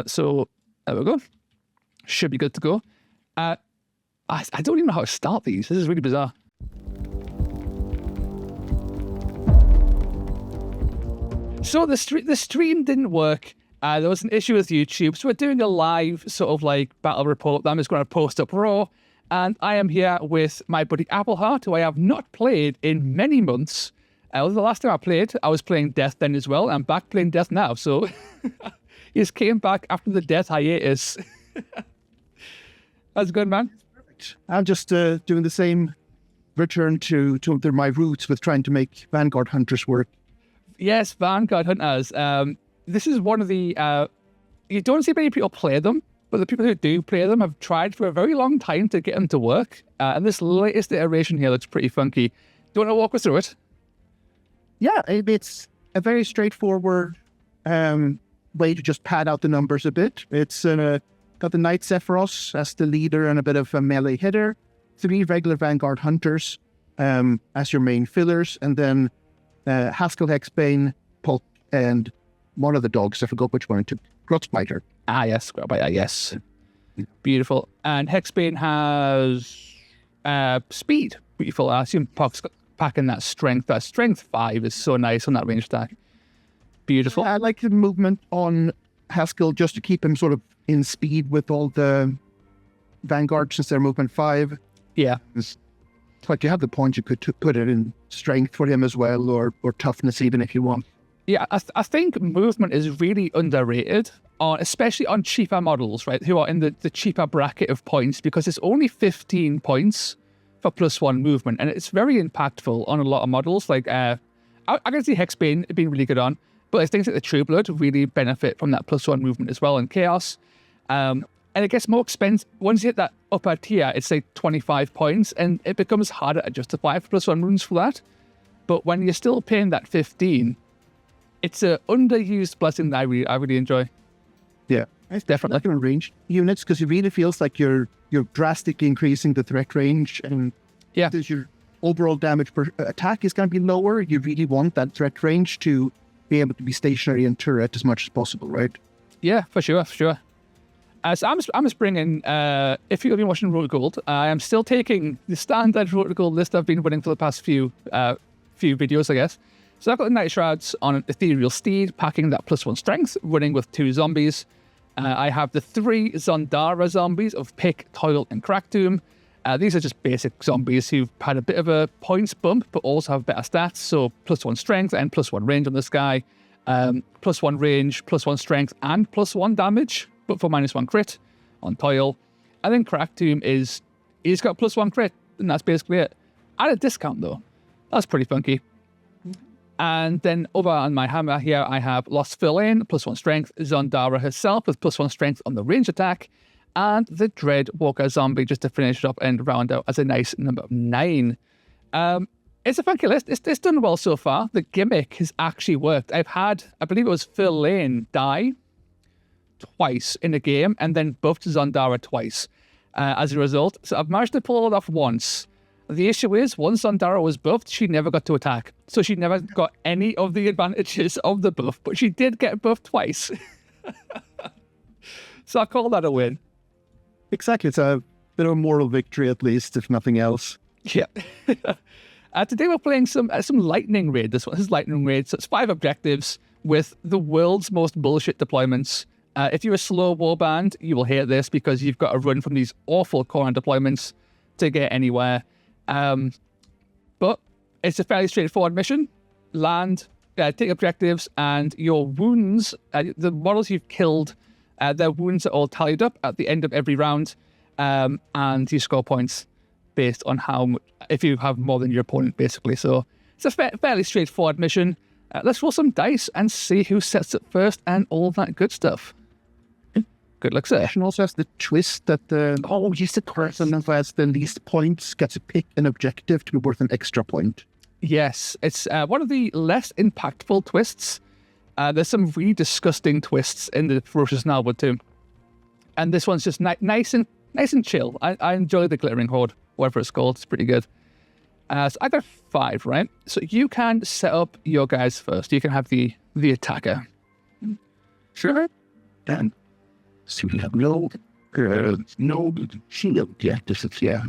So there we go. Should be good to go. I don't even know how to start these. This is really bizarre. So the stream didn't work. There was an issue with YouTube. So we're doing a live sort of like battle report that I'm just going to post up raw. And I am here with my buddy Appleheart, who I have not played in many months. The last time I played, I was playing Death then as well. I'm back playing Death now. So he just came back after the Death hiatus. That's good, man. Perfect. I'm just doing the same return to my roots with trying to make Vanguard Hunters work. Yes, Vanguard Hunters. This is one of the... you don't see many people play them, but the people who do play them have tried for a very long time to get them to work. And this latest iteration here looks pretty funky. Do you want to walk us through it? Yeah, it's a very straightforward way to just pad out the numbers a bit. It's got the Knight Sephiroth as the leader and a bit of a melee hitter, 3 regular Vanguard Hunters as your main fillers, and then Haskell, Hexbane, Pulk, and one of the dogs, I forgot which one it took, Grotspider. Ah, yes, Grotspider, yes. Beautiful. And Hexbane has speed. Beautiful. I assume Puck's packing that strength. That strength 5 is so nice on that range attack. Beautiful. I like the movement on Haskell just to keep him sort of in speed with all the Vanguard since they're movement 5. Yeah. It's like you have the point, you could put it in strength for him as well, or toughness even if you want. Yeah, I think movement is really underrated, especially on cheaper models, right, who are in the cheaper bracket of points, because it's only 15 points for +1 movement, and it's very impactful on a lot of models. Like, I can see Hexbane being really good on, but things like the Trueblood really benefit from that +1 movement as well in Chaos. And it gets more expensive. Once you hit that upper tier, it's like 25 points, and it becomes harder to justify for +1 runes for that. But when you're still paying that 15, it's an underused blessing that I really enjoy. Yeah, it's definitely like in ranged units, because it really feels like you're drastically increasing the threat range, and yeah, your overall damage per attack is going to be lower. You really want that threat range to be able to be stationary and turret as much as possible, right? Yeah, for sure. So I'm just bringing. If you've been watching Road to Gold, I am still taking the standard Road to Gold list I've been running for the past few videos, I guess. So I've got the Night Shrouds on an Ethereal Steed, packing that +1 strength, running with 2 zombies. I have the 3 Zondara zombies of Pick, Toil, and Crackdoom. These are just basic zombies who've had a bit of a points bump, but also have better stats. So +1 strength and +1 range on this guy. +1 range, +1 strength, and +1 damage, but for -1 crit on Toil. And then Crackdoom he's got +1 crit, and that's basically it. At a discount, though. That's pretty funky. And then over on my hammer here, I have Lost Verlaine, +1 strength, Zondara herself with +1 strength on the range attack, and the Dread Walker zombie just to finish it up and round out as a nice number 9. It's a funky list. It's done well so far. The gimmick has actually worked. I've had, I believe it was Verlaine die twice in a game and then buffed Zondara twice as a result. So I've managed to pull it off once. The issue is, once Zondara was buffed, she never got to attack. So she never got any of the advantages of the buff, but she did get buffed twice. So I call that a win. Exactly. It's a bit of a moral victory, at least, if nothing else. Yeah. Today we're playing some Lightning Raid. This is Lightning Raid. So it's 5 objectives with the world's most bullshit deployments. If you're a slow warband, you will hate this because you've got to run from these awful corner deployments to get anywhere. But it's a fairly straightforward mission. Land, take objectives, and your wounds, the models you've killed, their wounds are all tallied up at the end of every round, and you score points based on how much, if you have more than your opponent, basically. So it's a fairly straightforward mission. Let's roll some dice and see who sets it first and all that good stuff. Good luck, sir. And also has the twist that the person who has the least points gets to pick an objective to be worth an extra point. Yes, it's one of the less impactful twists. There's some really disgusting twists in the Ferocious Gnarlwood too. And this one's just nice and chill. I enjoy the Glittering Horde, whatever it's called. It's pretty good. So I got 5, right? So you can set up your guys first. You can have the attacker. Sure. Dan. So we have no shield yet. This is, yeah.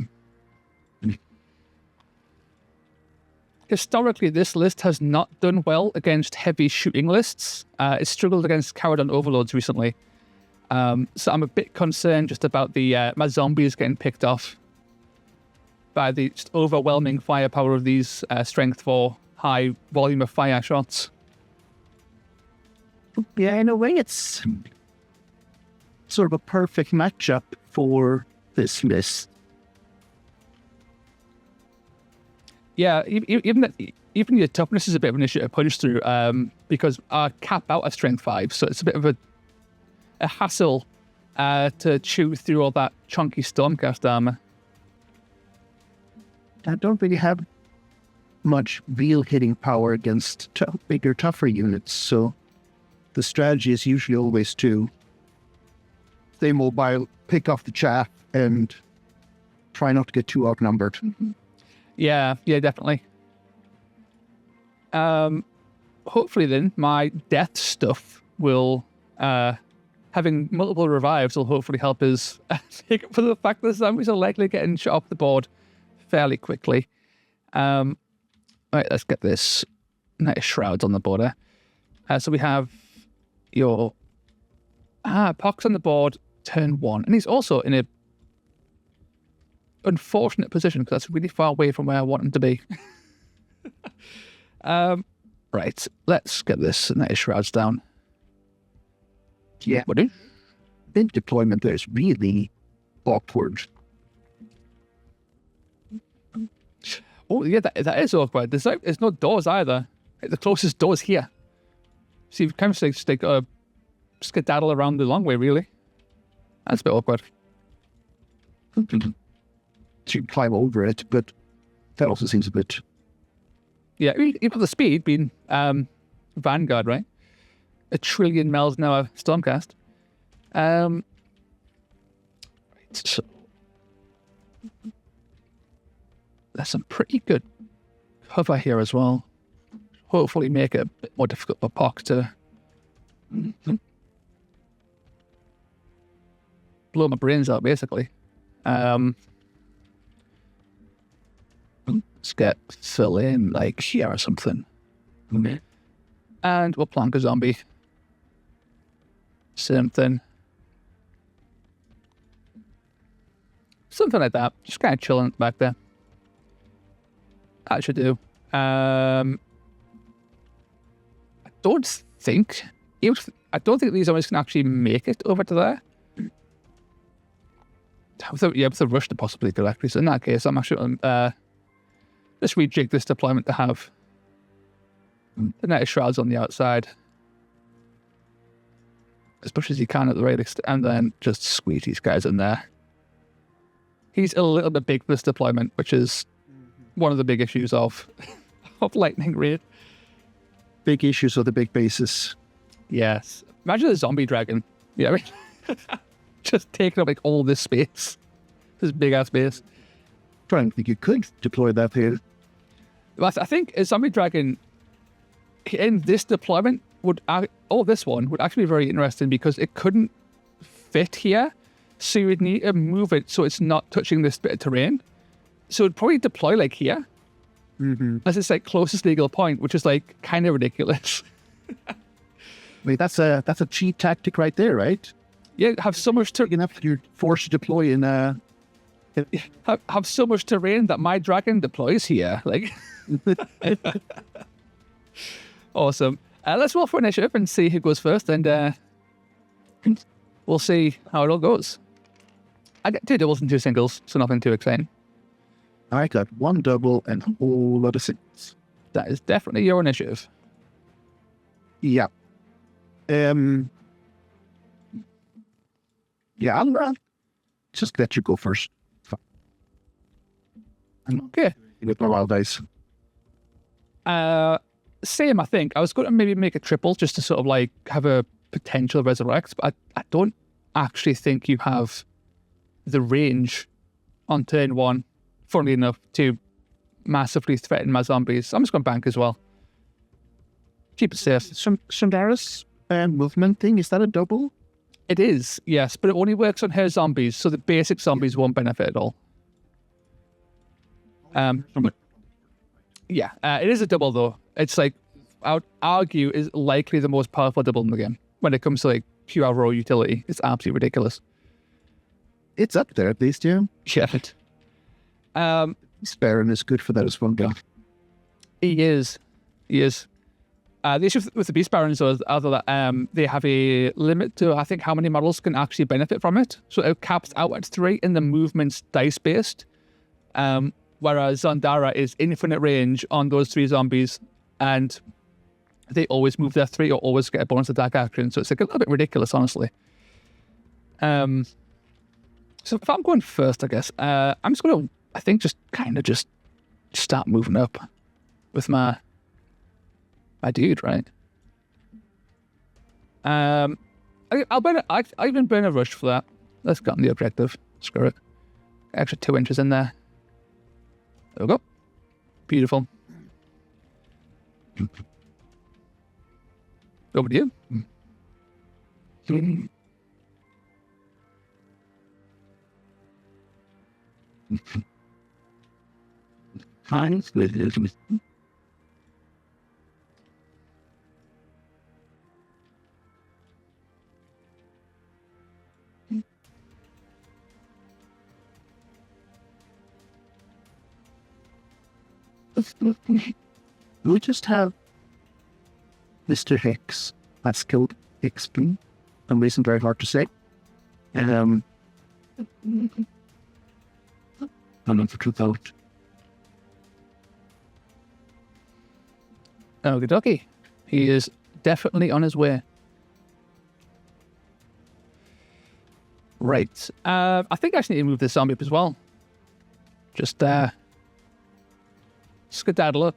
Historically, this list has not done well against heavy shooting lists. It's struggled against Caradon Overlords recently. So I'm a bit concerned just about my zombies getting picked off by the just overwhelming firepower of these strength 4 high volume of fire shots. Yeah, in a way, it's sort of a perfect matchup for this list. Yeah, even your toughness is a bit of an issue to punch through because I cap out at strength 5, so it's a bit of a hassle to chew through all that chunky Stormcast armor. I don't really have much real hitting power against bigger, tougher units, so the strategy is usually always to stay mobile, pick off the chaff, and try not to get too outnumbered. Yeah, definitely. Hopefully then, my death stuff will, having multiple revives will hopefully help us make up for the fact that zombies are likely getting shot off the board fairly quickly. Right, let's get this nice shrouds on the border. So we have your Pox on the board, turn 1. And he's also in a unfortunate position because that's really far away from where I want him to be. Right, let's get this nice shrouds down. Yeah, mid deployment there is really awkward. Oh yeah, that is awkward. There's no doors either. The closest door is here. So you've kind of just skedaddle around the long way, really. That's a bit awkward. To climb over it, but that also seems a bit... Yeah, you've got the speed being Vanguard, right? 1 trillion miles an hour Stormcast. Right, so there's some pretty good cover here as well. Hopefully make it a bit more difficult for Pock to blow my brains out, basically. Let's get Phil in, like, here or something. Okay. And we'll plank a zombie. Same thing. Something like that. Just kind of chilling back there. That should do. I don't think these zombies can actually make it over to there. With a rush to possibly do, actually. So in that case, I'm actually just rejig this deployment to have the night shrouds on the outside as much as you can at the radius, and then just squeeze these guys in there. He's a little bit big for this deployment, which is one of the big issues of Lightning Raid. Big issues of the big bases. Yes. Imagine a zombie dragon. You know what I mean? Just taking up like all this space. This big ass base. Trying to think you could deploy that here. Well, I think a zombie dragon in this deployment this one would actually be very interesting because it couldn't fit here. So you would need to move it so it's not touching this bit of terrain. So it'd probably deploy like here. Mm-hmm. As its like closest legal point, which is like kind of ridiculous. Wait, that's a cheat tactic right there, right? Yeah, have so much You're forced to deploy in have so much terrain that my dragon deploys here. Like, awesome. Let's roll for initiative and see who goes first, and we'll see how it all goes. I got 2 doubles and 2 singles, so nothing too exciting. I got 1 double and a whole lot of singles. That is definitely your initiative. Yeah. Yeah, I'll just let you go first. Okay. With my wild dice. Same, I think. I was going to maybe make a triple just to sort of like have a potential resurrect, but I don't actually think you have the range on turn 1, funnily enough, to massively threaten my zombies. I'm just going to bank as well. Keep it safe. Sundara's movement thing, is that a double? It is, yes, but it only works on her zombies, so the basic zombies won't benefit at all. Yeah, it is a double though. It's like, I would argue, is likely the most powerful double in the game when it comes to like pure raw utility. It's absolutely ridiculous. It's up there at least, yeah. Yeah. Baron is good for that as well. He is. The issue with the Beast Barons is that they have a limit to, I think, how many models can actually benefit from it. So it caps out at 3 and the movement's dice-based. Whereas Zandara is infinite range on those 3 zombies, and they always move their 3 or always get a bonus attack action. So it's like a little bit ridiculous, honestly. So if I'm going first, I guess, I'm just going to, I think, just start moving up with my dude, right? I'll even burn a rush for that. Let's get on the objective. Screw it. Extra 2 inches in there. There we go. Beautiful. Over to you. We just have Mr. Hicks. That's killed Hicksby. Some reason very hard to say. I'm not for truth out. Okie dokie. He is definitely on his way. Right. I think I actually need to move this zombie up as well. Just skedaddle up.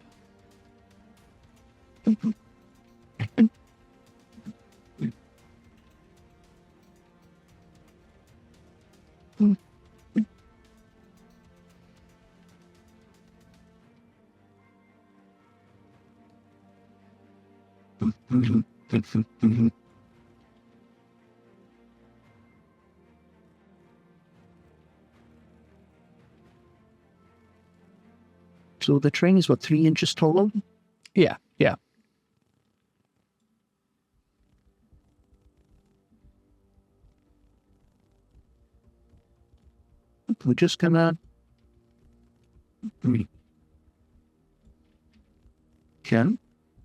So the train is what, 3 inches tall? Yeah. We're just gonna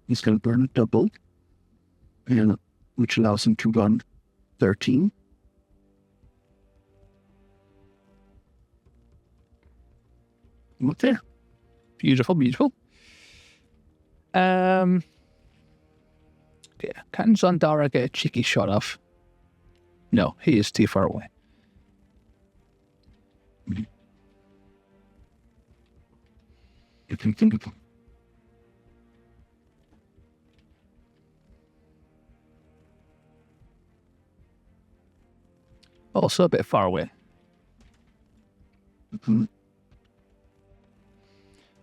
he's gonna burn a double, and which allows him to run 13. Right there. Beautiful. Yeah, can Zandara get a cheeky shot off? No, he is too far away. Also a bit far away.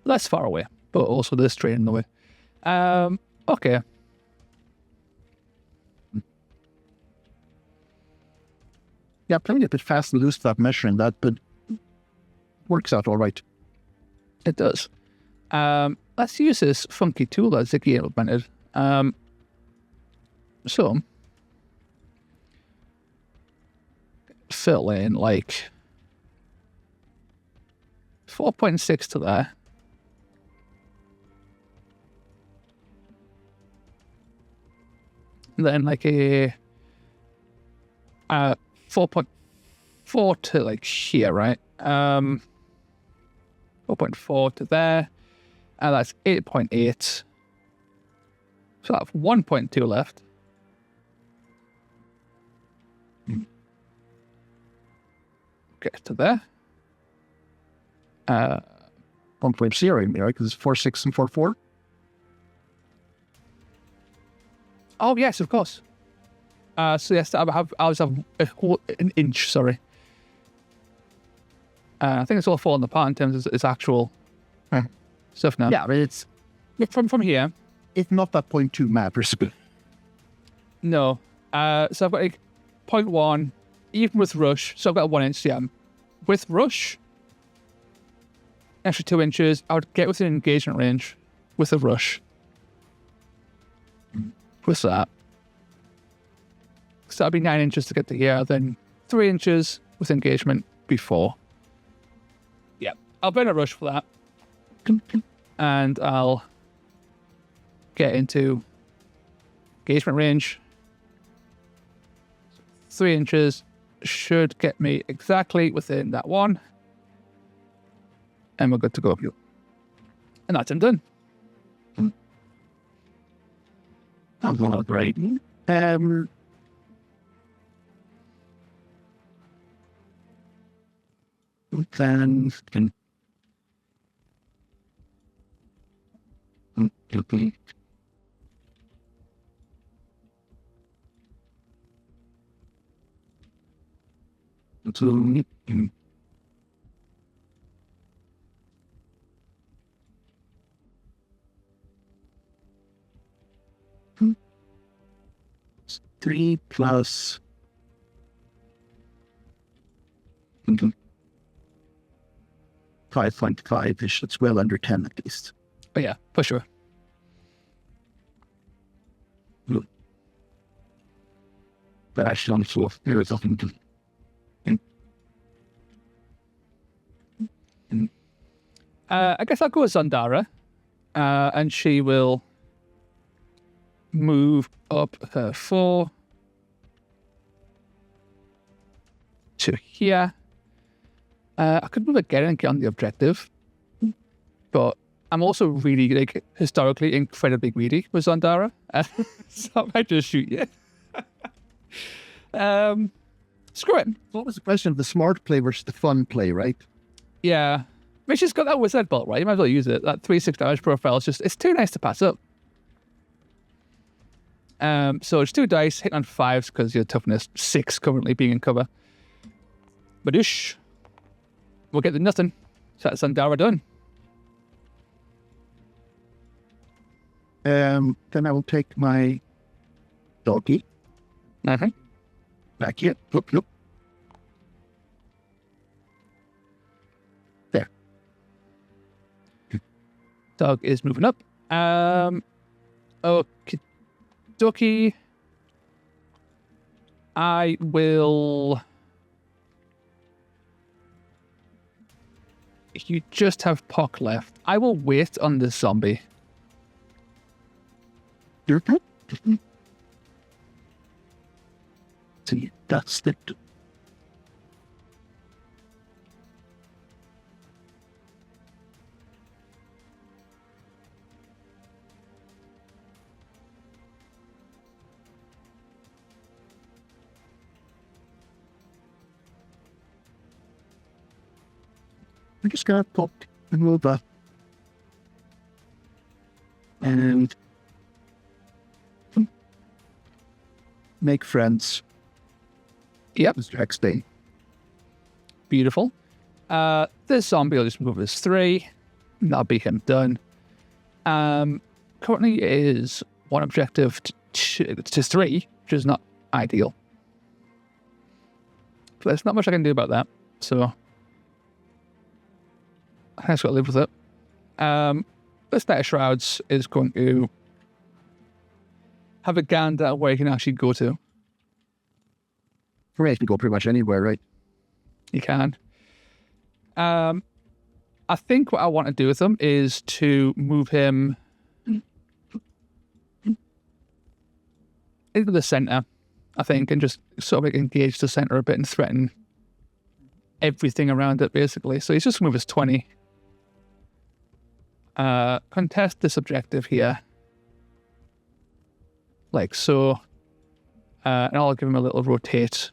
Less far away, but also this train in the way. Okay. Yeah, playing a bit fast and loose without measuring that, but works out all right. It does. Let's use this funky tool that Ziggy implemented. So, fill in like 4.6 to there. And then like a 4.4 to like here, right? 4.4 to there. And that's 8.8. So that's 1.2 left. Get to there. 1.0, right? Because it's 4.6 and 4.4. Oh yes, of course. So yes, I was have an inch. Sorry. I think it's all falling apart in terms of its actual stuff now. Yeah, but it's from here. It's not that 0.2 matters. No. So I've got like 0.1, even with Rush. So I've got a 1 inch, yeah. With Rush, extra 2 inches, I would get within engagement range with a Rush. What's that? So that'd be 9 inches to get to here, then 3 inches with engagement before. Yeah, I'll burn a Rush for that. And I'll get into engagement range. 3 inches should get me exactly within that one. And we're good to go. And that's him done. That's not great. Then can three plus 5.5-ish. It's well under 10 at least. Oh yeah, for sure. But actually on the floor, there is nothing to... I guess I'll go with Zandara, and she will move up her 4 to here. I could move again and get on the objective, but I'm also really, like, historically incredibly greedy with Zandara, so I might just shoot you. Screw it. What was the question of the smart play versus the fun play, right? Yeah. I mean, she's got that wizard bolt, right? You might as well use it. That 3/6 damage profile is just, it's too nice to pass up. So it's 2 dice, hitting on 5s because your toughness 6 currently being in cover. But ish, we'll get the nothing. So that's Zandara done. Then I will take my doggy. Back here. Look. There. Dog is moving up. Okay, dokie. I will... You just have Pock left. I will wait on this zombie. See, that's the... I'm just gonna pop and move up. And make friends. Yep. Mr. X-Day. Beautiful. This zombie will just move his 3. That'll be him done. Currently is 1 objective to 3, which is not ideal. But there's not much I can do about that. So I just got to live with it. This Night of Shrouds is going to have a gander at where you can actually go to. For me, I can go pretty much anywhere, right? You can. I think what I want to do with him is to move him into the center, I think, and just sort of like engage the center a bit and threaten everything around it, basically. So he's just going to move his 20. Contest this objective here. Like so. And I'll give him a little rotate.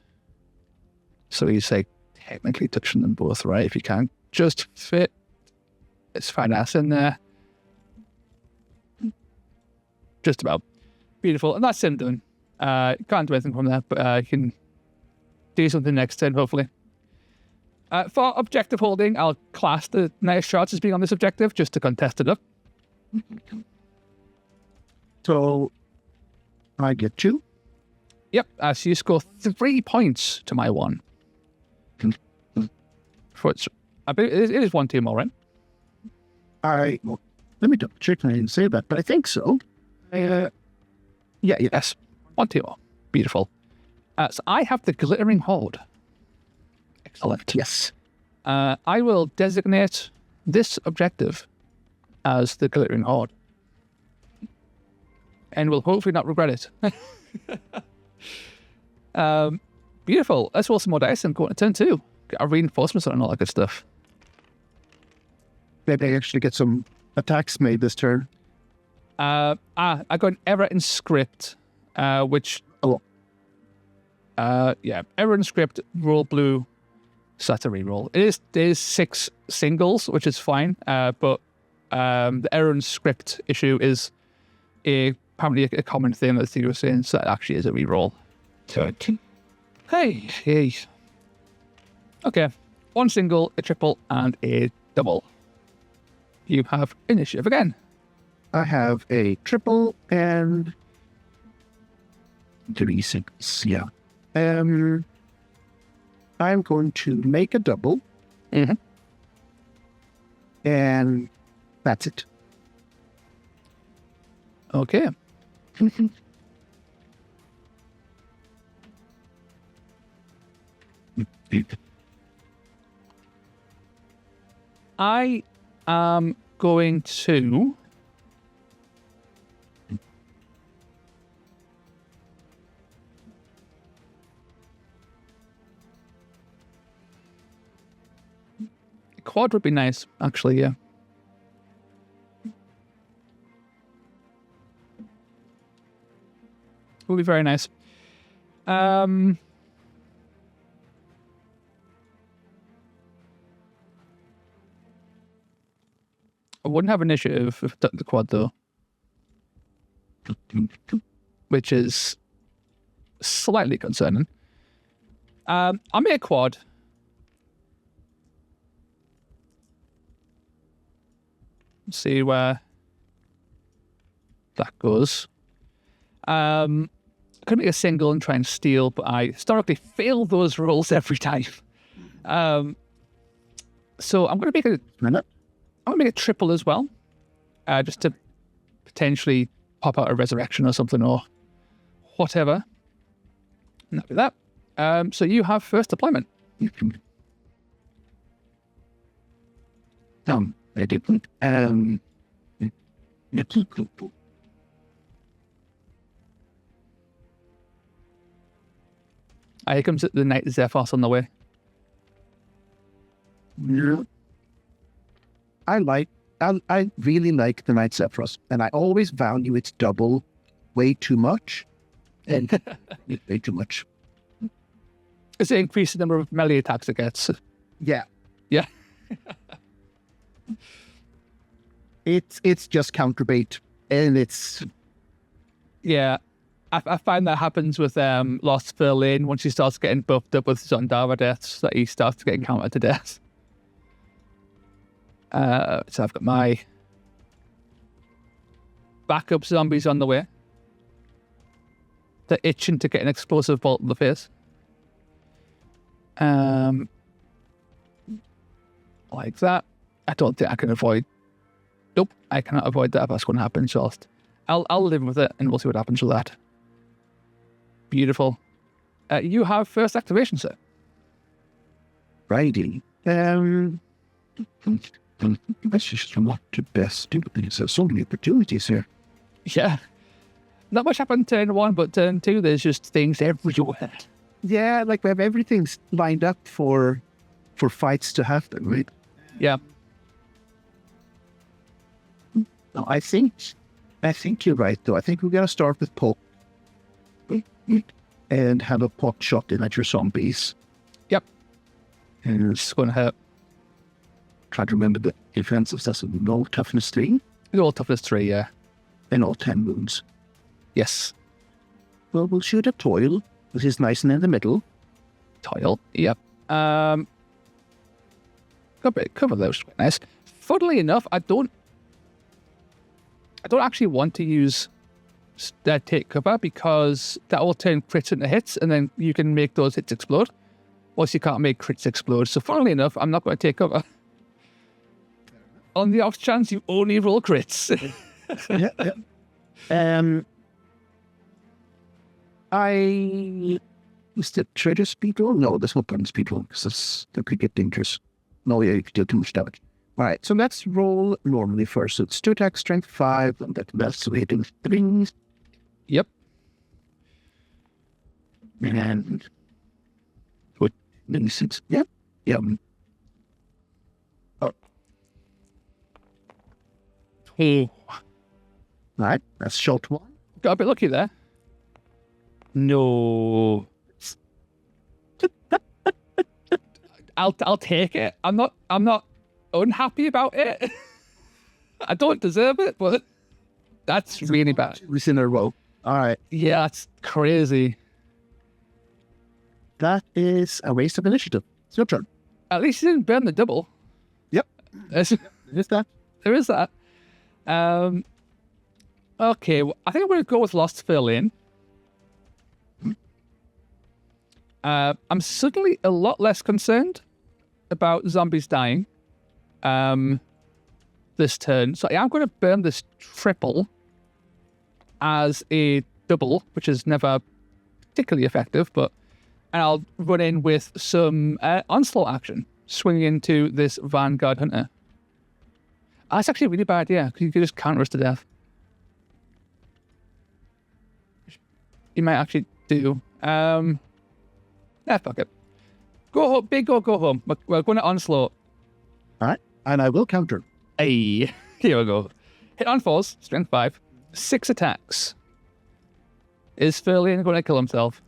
So he's like technically touching them both, right? If you can't just fit his fine ass in there. Just about. Beautiful. And that's him done. Can't do anything from there, but you can do something next turn, hopefully. For objective holding, I'll class the Night of Shrouds as being on this objective just to contest it up. So I get 2. Yep. So you score 3 points to my 1. For it's, I believe it is 1 2 more, right? Well, let me double check. I didn't say that, but I think so. Yes. 1 2 more. Beautiful. So I have the Glittering Horde. Excellent. Yes. I will designate this objective as the Glittering Horde. And will hopefully not regret it. Beautiful. Let's roll some more dice and go on to turn 2. Get our reinforcements on and all that good stuff. Maybe I actually get some attacks made this turn. I got an error in script, which... error in script, roll blue, so that's a reroll. It is 6 singles, which is fine, but the error in script issue is apparently a common thing that Theo was saying, so that actually is a reroll. Hey. Okay, 1 single, a triple, and a double. You have initiative again. I have a triple and 3 singles, yeah. I'm going to make a double. Mm-hmm. And that's it. Okay. I am going to... Quad would be nice, actually, yeah. Would be very nice. I wouldn't have initiative if I took the quad, though. Which is slightly concerning. I'll make a quad. See where that goes. Could make a single and try and steal, but I historically fail those rolls every time. So I'm going to make a triple as well, just to potentially pop out a resurrection or something or whatever. And that'll be that. So you have first deployment. I didn't. Here comes the Knight Zephos on the way. Yeah. I really like the Knight Zephos, and I always value its double way too much. And way too much. Does it increase the number of melee attacks it gets? Yeah. Yeah. It's just counterbait, and it's... Yeah. I find that happens with Lost Verlaine once he starts getting buffed up with Zondara deaths, that he starts getting countered to death. So I've got my backup zombies on the way. They're itching to get an explosive bolt in the face. Like that. I don't think I can avoid... Nope, I cannot avoid that if that's going to happen, so I'll live with it, and we'll see what happens with that. Beautiful. You have first activation, sir. Righty. That's just not the best do. There's so many opportunities here. Yeah. Not much happened turn 1, but turn 2, there's just things everywhere. Yeah, like we have everything's lined up for fights to happen, right? Yeah. No, I think you're right, though. I think we're gonna start with poke and have a pot shot in at your zombies. Yep. And It's going to hurt. try to remember the defensive stats of no toughness 3 It's all toughness 3, yeah. and all 10 wounds. Yes. Well, we'll shoot a toil, which is nice and in the middle. Toil. Yep. Cover those. Quite nice. Funnily enough, I don't actually want to use take cover, because that will turn crits into hits, and then you can make those hits explode. Or you can't make crits explode. So funnily enough, I'm not going to take cover. On the off chance you only roll crits. Is that trigger speed roll? No, there's no burn speed roll, because that could get dangerous. No, yeah, you could deal too much damage. All right, so let's roll normally first. So it's 2 attacks, strength 5, and that's hitting 3. Yep. And what? 6. Yep. Yep. Oh. Hey. All right, that's shot 1. Got a bit lucky there. No. I'll take it. I'm not unhappy about it. I don't deserve it, but that's really bad. It's in a row. All right. Yeah, that's crazy. That is a waste of initiative. It's your turn. At least you didn't burn the double. Yep. There's that. There is that. Okay, well, I think I'm going to go with Lost Fairlane. I'm suddenly a lot less concerned about zombies dying this turn. So I am going to burn this triple as a double, which is never particularly effective, and I'll run in with some onslaught action, swinging into this Vanguard Hunter. That's actually a really bad idea, because you could just counter us to death. You might actually do. Fuck it. Go home, big go home. We're going to onslaught. All right, and I will counter. Hey, here we go. Hit on 4s, strength 5, 6 attacks. Is Fairlane going to kill himself?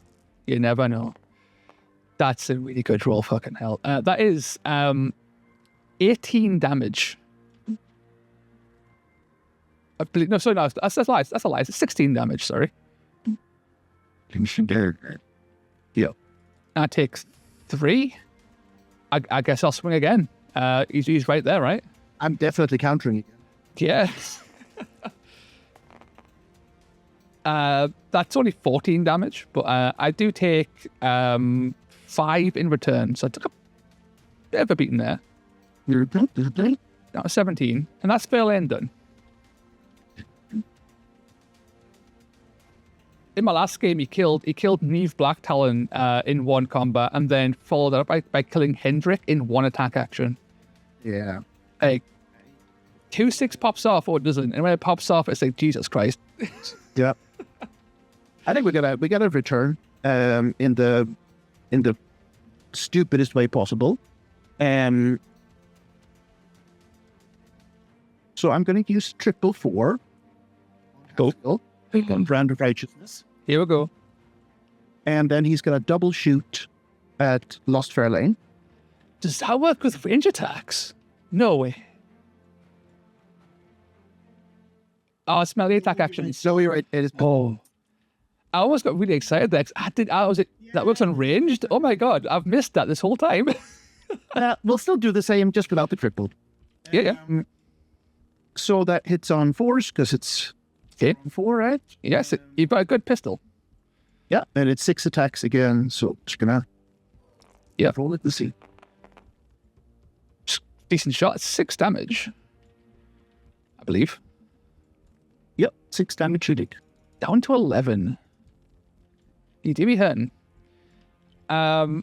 You never know. That's a really good roll, fucking hell. That is 18 damage. I believe, no, sorry, no, that's a lie. That's a lie. It's 16 damage, sorry. Yeah. I take 3. I guess I'll swing again. He's right there, right? I'm definitely countering again. Yeah. That's only 14 damage, but I do take 5 in return. So I took a bit of a beating there. That was 17. And that's Fairlane done. In my last game, he killed Neve Blacktalon in one combat, and then followed that up by killing Hendrik in one attack action. Yeah. Like, 2-6 pops off, or it doesn't. And when it pops off, it's like, Jesus Christ. Yeah. I think we gotta return in the stupidest way possible. So I'm gonna use 444. Go. On Brand of Righteousness. Here we go. And then he's gonna double shoot at Lost Fairlane. Does that work with range attacks? No way. Oh, it's melee attack actions. So you're right. It is. Oh. I almost got really excited there. That works on ranged? Oh my god, I've missed that this whole time. We'll still do the same, just without the triple. Yeah. So that hits on 4s, because it's 4, right? Yes, you've got a good pistol. Yeah, and it's 6 attacks again, so just gonna roll it to see. Decent shot, 6 damage. I believe. Yep, 6 damage shooting. Down to 11. You do be hurting. Okay.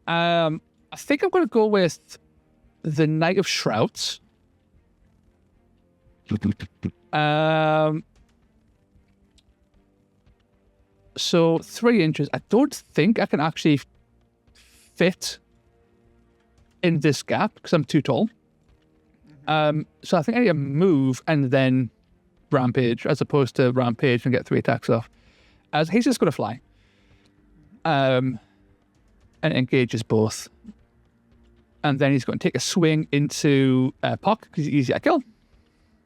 I think I'm going to go with the Knight of Shrouds. So 3 inches. I don't think I can actually fit in this gap because I'm too tall. So I think I need to move and then rampage as opposed to rampage and get 3 attacks off. As he's just going to fly. And engages both. And then he's going to take a swing into Pock because he's easy to kill.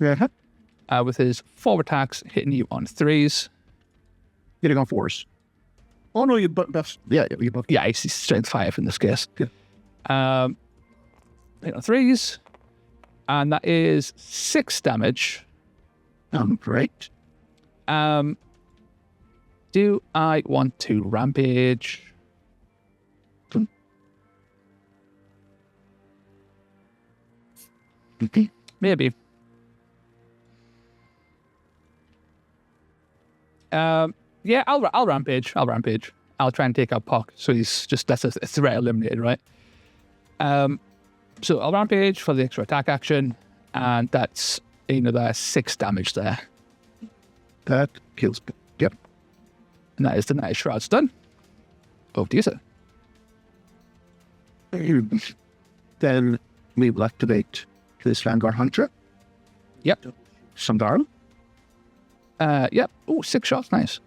Yeah. With his 4 attacks hitting you on 3s. Hitting on 4s. Oh no, you both. Yeah, you both. Yeah, he's strength 5 in this case. Yeah. Hit on 3s. And that is 6 damage. Great. Do I want to rampage? Maybe. Yeah, I'll rampage. I'll try and take out Pock, so he's just that's a threat eliminated, right? So I'll rampage for the extra attack action, and that's another 6 damage there. That kills. Yep. And that is the Night Shroud's done. Over to you, sir. Then we will activate this Vanguard Hunter. Yep. Sandar. Yep. Oh, 6 shots. Nice.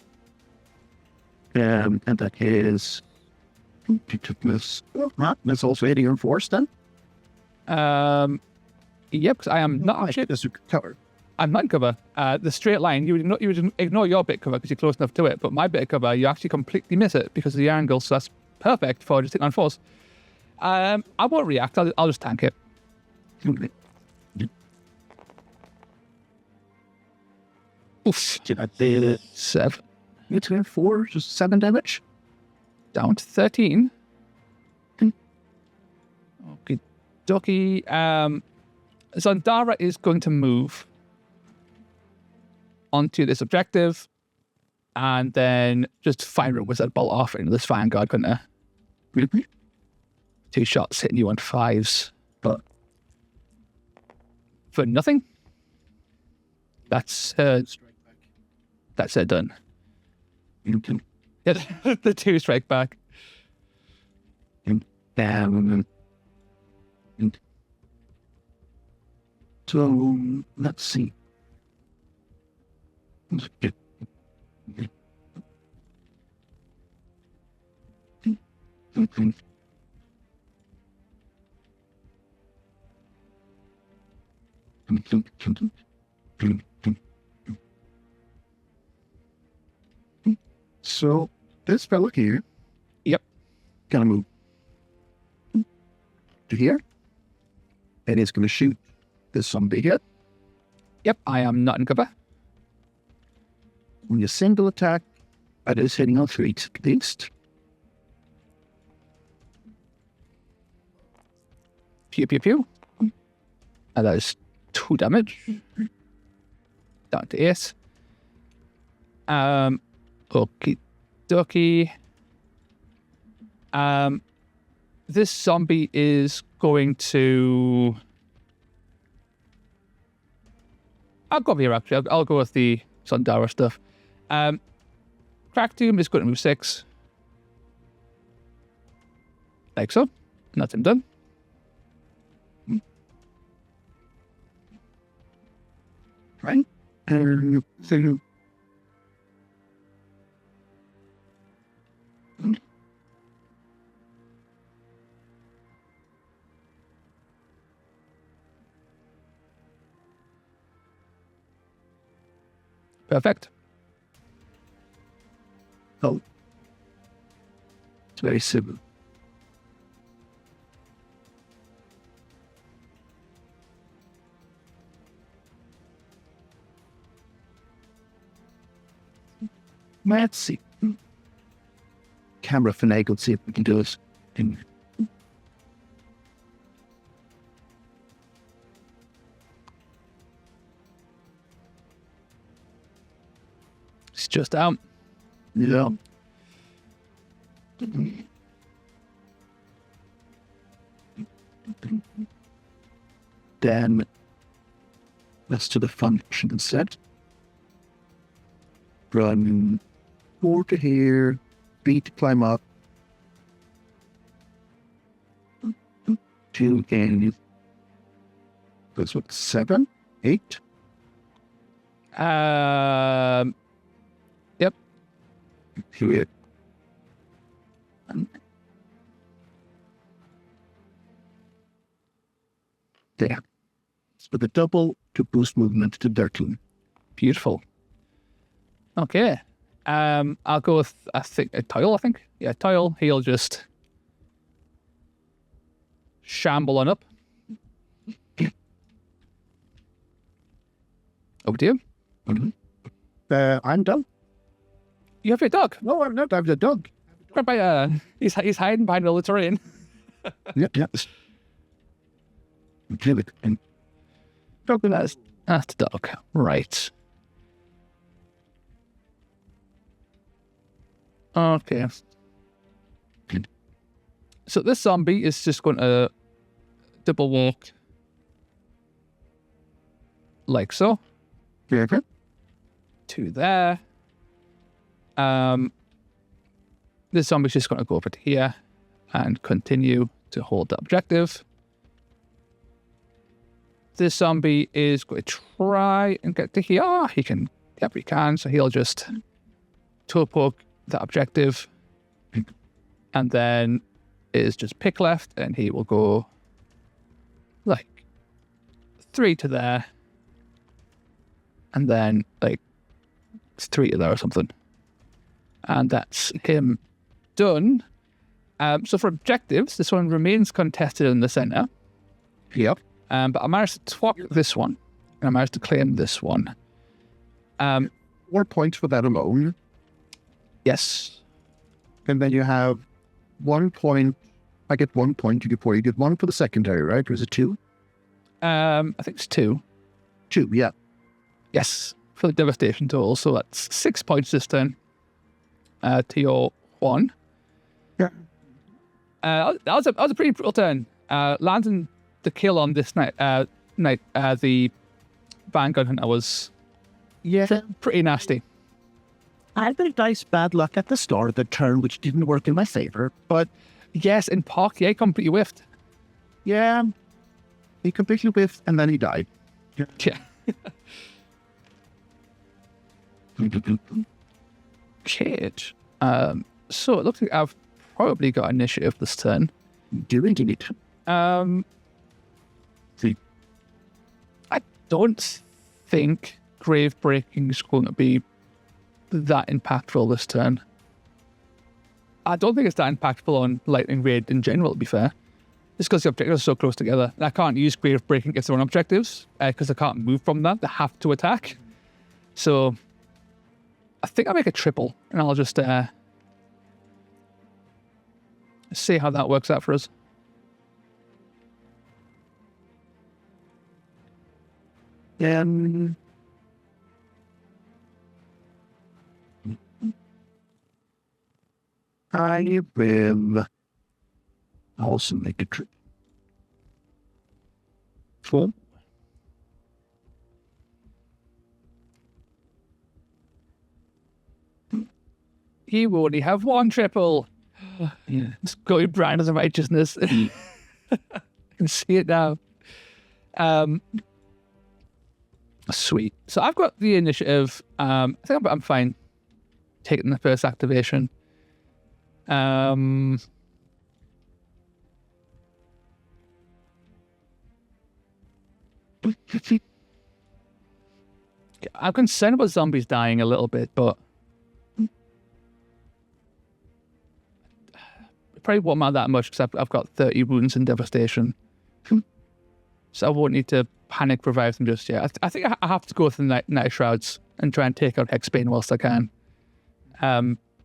And that is... That's also 80 or force then? Yep, because I am not actually... This is cover. I'm not in cover. The straight line, you would ignore your bit cover because you're close enough to it, but my bit of cover, you actually completely miss it because of the angle, so that's perfect for just taking on force. I won't react. I'll just tank it. Okay. Oof. Did I did it? 7. It's 4, just 7 damage. Down to 13. Okay, dokie. Zandara is going to move onto this objective and then just fire a wizard bolt off into this Vanguard, couldn't I? Really? 2 shots hitting you on 5s. But for nothing? That's done. Yeah, the 2 strike back. So let's see. So this fellow here, Yep. gonna move to here, and it's gonna shoot this zombie here. Yep, I am not in cover. When you single attack, it is hitting on 3 at least. Pew, pew, pew. And that is 2 damage. Down to 8. Okie dokie. This zombie is going to... I'll go over here, actually. I'll go with the Sundara stuff. Crack Doom is going to move 6. Like so. And that's him done. Right? So Perfect. oh, it's very simple. Let's see. Camera finagle, see if we can do this. It's just out. Yeah. Then let's do the function instead. Run 4 to here, B to climb up, 2 in. That's what, 7, 8? Yep. Here. There. With a double to boost movement to 13. Beautiful. Okay. I'll go with, I think, a Toil, I think. Yeah, Toil. He'll just shamble on up. Over to you. I'm done. You have your dog. No, I'm not. I have the dog. Right by, he's hiding behind all the terrain. Yep. Give it. And That's the dog. Right. Okay. So this zombie is just going to double walk like so. okay. To there. This zombie's just going to go over to here and continue to hold the objective. This zombie is going to try and get to here. He can. Yep, he can. So he'll just toe poke the objective. And then it is just pick left, and he will go like 3 to there. And then like 3 to there or something. And that's him done. So for objectives, this one remains contested in the center. Yep. But I managed to swap this one, and I managed to claim this one. 4 points for that alone. Yes. And then you have 1 point. I get 1 point. You get 4. You get 1 for the secondary, right? Or is it 2? I think it's 2. 2, yeah. Yes. For the devastation total. So that's 6 points this turn. To your 1. Yeah. That was a pretty brutal turn. Landing the kill on this night, the Vanguard Hunter was pretty nasty. I had a bit of nice bad luck at the start of the turn, which didn't work in my favor. But yes, in park, yeah, completely whiffed. yeah, he completely whiffed, and then he died. Yeah. Cage. So it looks like I've probably got initiative this turn. Do indeed. I don't think grave breaking is going to be that impactful this turn. I don't think it's that impactful on lightning raid in general, to be fair. Just because the objectives are so close together. And I can't use grave breaking against their own objectives because I can't move from that. They have to attack. So I think I'll make a triple, and I'll just see how that works out for us. I will also make a trip. 4. You only have 1 triple. Yeah. It's going brand as a righteousness. I can see it now. Sweet. So I've got the initiative. I think I'm fine taking the first activation. I'm concerned about zombies dying a little bit, but it probably won't matter that much because I've got 30 wounds and devastation. So I won't need to panic revive them just yet. I think I have to go for the night shrouds and try and take out Hexbane whilst I can.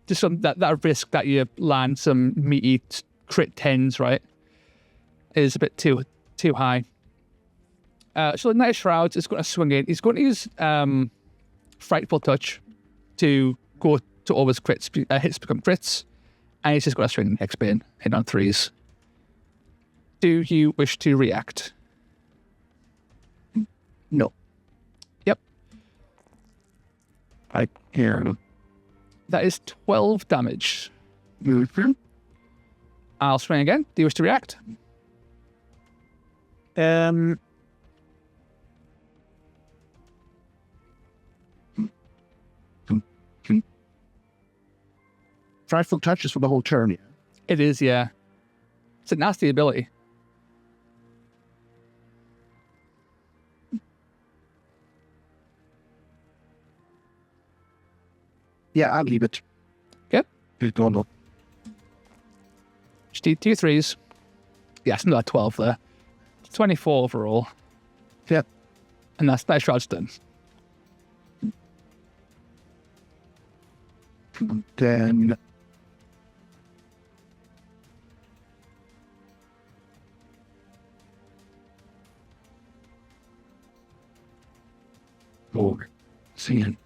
Just on that risk that you land some meaty crit 10s, right, is a bit too high. So the Night Shrouds is going to swing in. He's going to use Frightful Touch to go to all his crits, hits become crits, and he's just going to swing Hexbane, hit on 3s. Do you wish to react? No. Yep. I can. That is 12 damage. Mm-hmm. I'll swing again. Do you wish to react? Frightful Touch is for the whole turn, yeah? It is, yeah. It's a nasty ability. Yeah, I'll leave it. Okay. It's gone up. Just need 2 3s. Yes, another 12 there. 24 overall. Yep. And that shroud's done. Then seeing.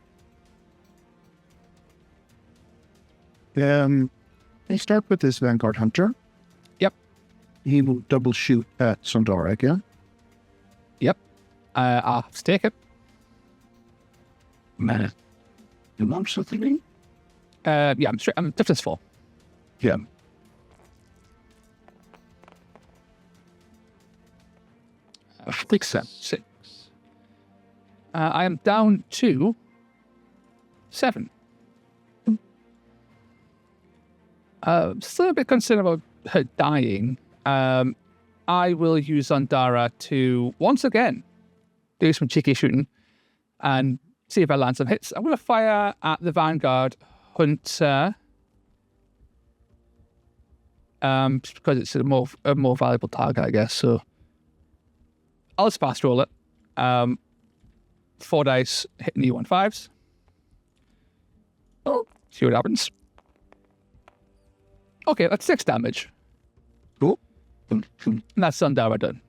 They start with this Vanguard Hunter. Yep. He will double shoot at Sundara again. Yep. I'll have to take it. Man, you want something? Yeah, I'm toughness 4. Yeah. Pixabay 6. I am down to 7. Still a bit concerned about her dying. I will use Sundara to once again do some cheeky shooting and see if I land some hits. I'm going to fire at the Vanguard Hunter. Just because it's a more valuable target, I guess. So I'll just fast roll it. 4 dice hitting E15s. Oh, see what happens. Okay, that's 6 damage. Cool. And that's Sundara done.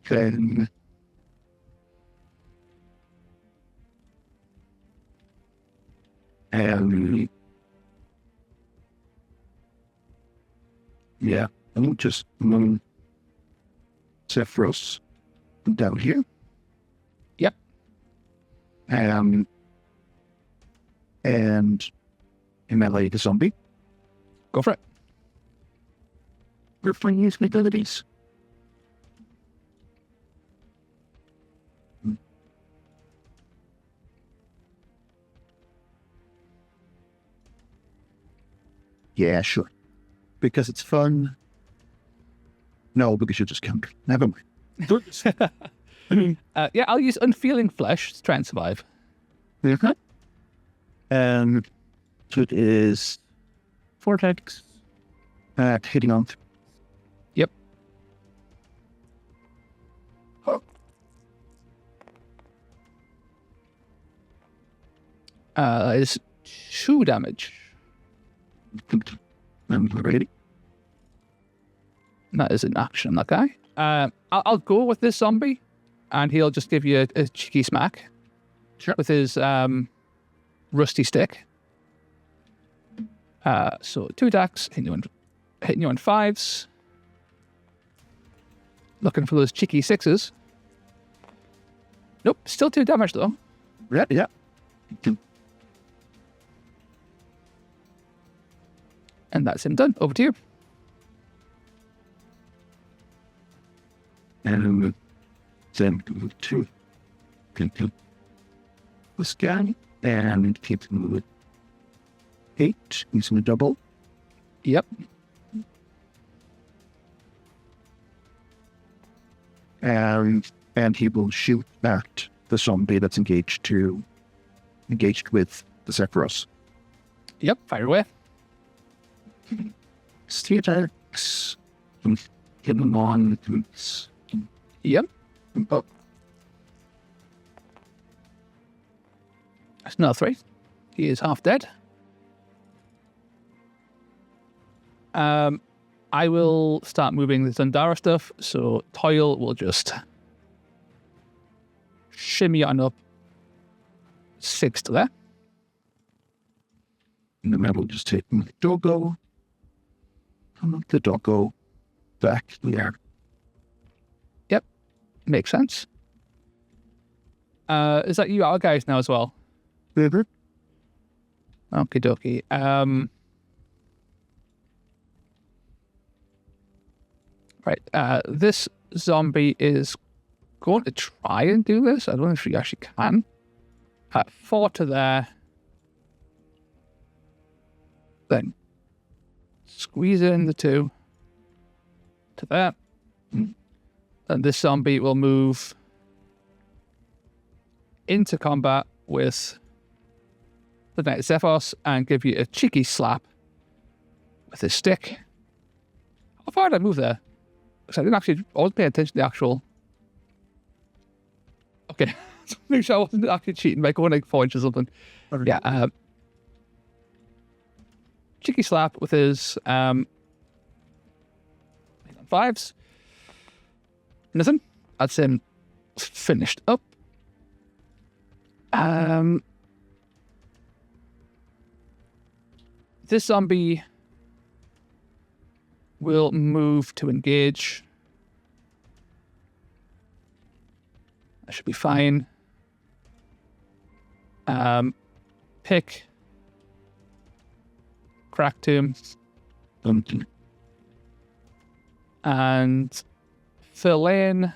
Then yeah, I'll just move Sephiroth down here. Yep. And melee the zombie. Go for it. We're playing his abilities. Yeah, sure. Because it's fun. No, because you just can't. Never mind. Yeah, I'll use Unfeeling Flesh to try and survive. So it is 4 attacks. Hitting on. Yep. Is 2 damage. I'm ready. That is an action, that guy. I'll go with this zombie, and he'll just give you a cheeky smack. Sure. With his rusty stick. So 2 attacks, hitting you on 5s. Looking for those cheeky 6s. Nope, still 2 damage though. Yeah. And that's him done. Over to you. And then go to this guy and keep him with 8. He's going to double. Yep. And he will shoot at the zombie that's engaged with the Sephiroth. Yep, fire away. 3 attacks. Hit him on. Yep. Oh. That's another 3. He is half dead. I will start moving the Sundara stuff, so Toil will just shimmy on up 6 to there. And then I will just take my doggo. The doggo back there. Yep, makes sense. Is that you, our guys, now as well? River. Okie dokie. Right, this zombie is going to try and do this. I don't know if he actually can. 4 to there. Then squeeze in the 2 to there. And this zombie will move into combat with the Knight of Zephyros and give you a cheeky slap with his stick. How far did I move there? Because I wasn't paying attention to the actual... Okay, make sure I wasn't actually cheating by going like 4 inches or something. Yeah, cheeky slap with his 5s. Nothing. That's him finished up. This zombie will move to engage. That should be fine. Pick. Crack to him. And fill in.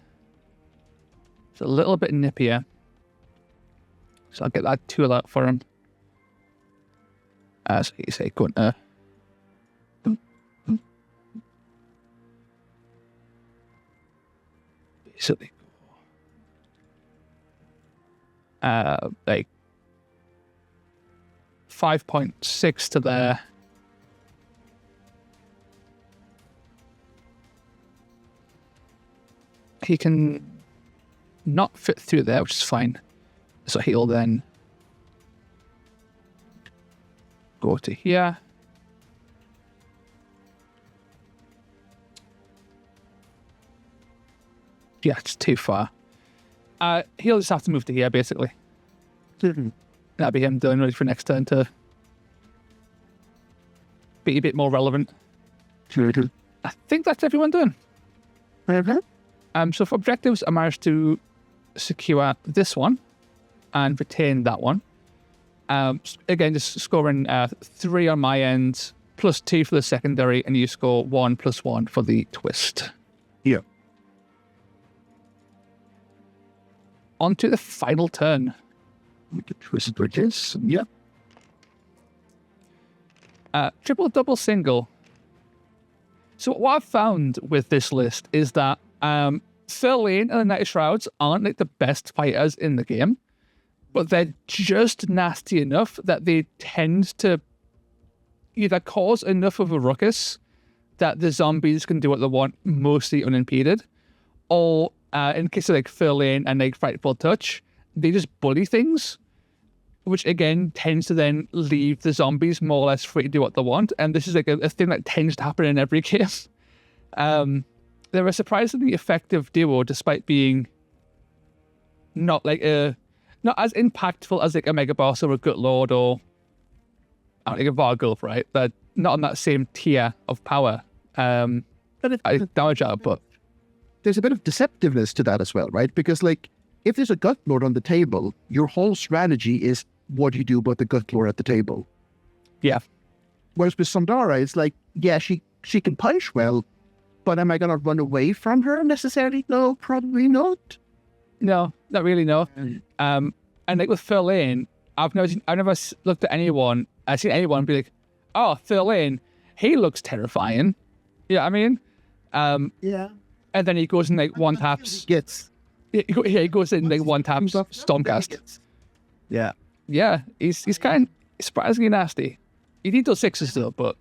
It's a little bit nippier. So I'll get that tool out for him. So you say, go on. Basically, like 5.6 to there. He can not fit through there, which is fine. So he'll then go to here. Yeah, it's too far. He'll just have to move to here, basically. That'll be him done, ready for next turn to be a bit more relevant. I think that's everyone done. So for objectives, I managed to secure this one and retain that one. Again, just scoring 3 on my end, +2 for the secondary, and you score 1 +1 for the twist. Yeah. On to the final turn. We can twist bridges. Yeah. Triple, double, single. So what I've found with this list is that Thurlane and the Knight of Shrouds aren't like the best fighters in the game, but they're just nasty enough that they tend to either cause enough of a ruckus that the zombies can do what they want mostly unimpeded, or in case of like Thurlane and like Frightful Touch, they just bully things, which again tends to then leave the zombies more or less free to do what they want. And this is like a thing that tends to happen in every game. They're a surprisingly effective duo, despite being not as impactful as like a Mega Boss or a Gut Lord or like a Vargulf, right? They're not on that same tier of power. Damage output. There's a bit of deceptiveness to that as well, right? Because like, if there's a Gut Lord on the table, your whole strategy is what do you do about the Gut Lord at the table. Yeah. Whereas with Sundara, it's like, yeah, she can punch well, but am I going to run away from her necessarily? No, probably not. No, not really, no. And like with Thurlane, I've never looked at anyone, I've seen anyone be like, oh, Thurlane, he looks terrifying. You know what I mean? Yeah. And then he goes in like one taps. He goes in like one taps Stormcast. Yeah. Yeah, he's kind of surprisingly nasty. He did those 6s still, but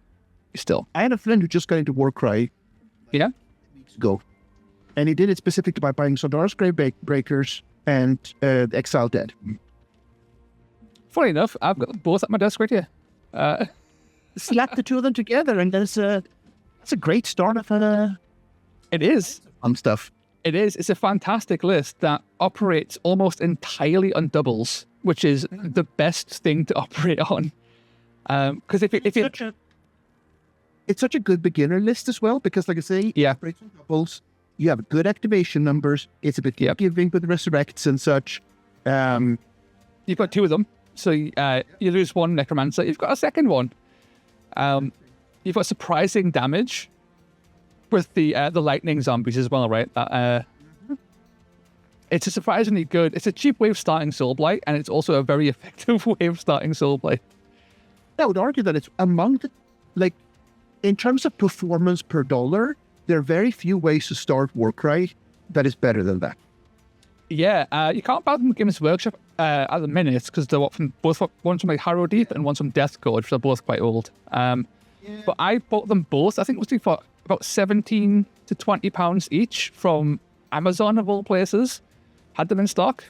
still. I had a friend who just got into Warcry. Yeah? Weeks ago. And he did it specifically by buying Sundara's Gravebreakers and Exile Dead. Funny enough, I've got them both at my desk right here. Slap the two of them together, and that's a great start of It is. fun stuff. It is. It's a fantastic list that operates almost entirely on doubles, which is the best thing to operate on. Because it's such a good beginner list as well, because like I say, yeah, operates on doubles. You have good activation numbers. It's a bit giving with resurrects and such. You've got 2 of them, so you lose 1 necromancer. You've got a second one. You've got surprising damage with the lightning zombies as well, right? It's a surprisingly good. It's a cheap way of starting Soulblight, and it's also a very effective way of starting Soulblight. I would argue that it's among the, like, in terms of performance per dollar, there are very few ways to start Warcry that is better than that. Yeah, you can't buy them from Games Workshop at the minute, because they're one's from like Harrow Deep and one's from Death Gorge, which are both quite old. But I bought them both. I think it was for about £17 to £20 each from Amazon of all places. Had them in stock.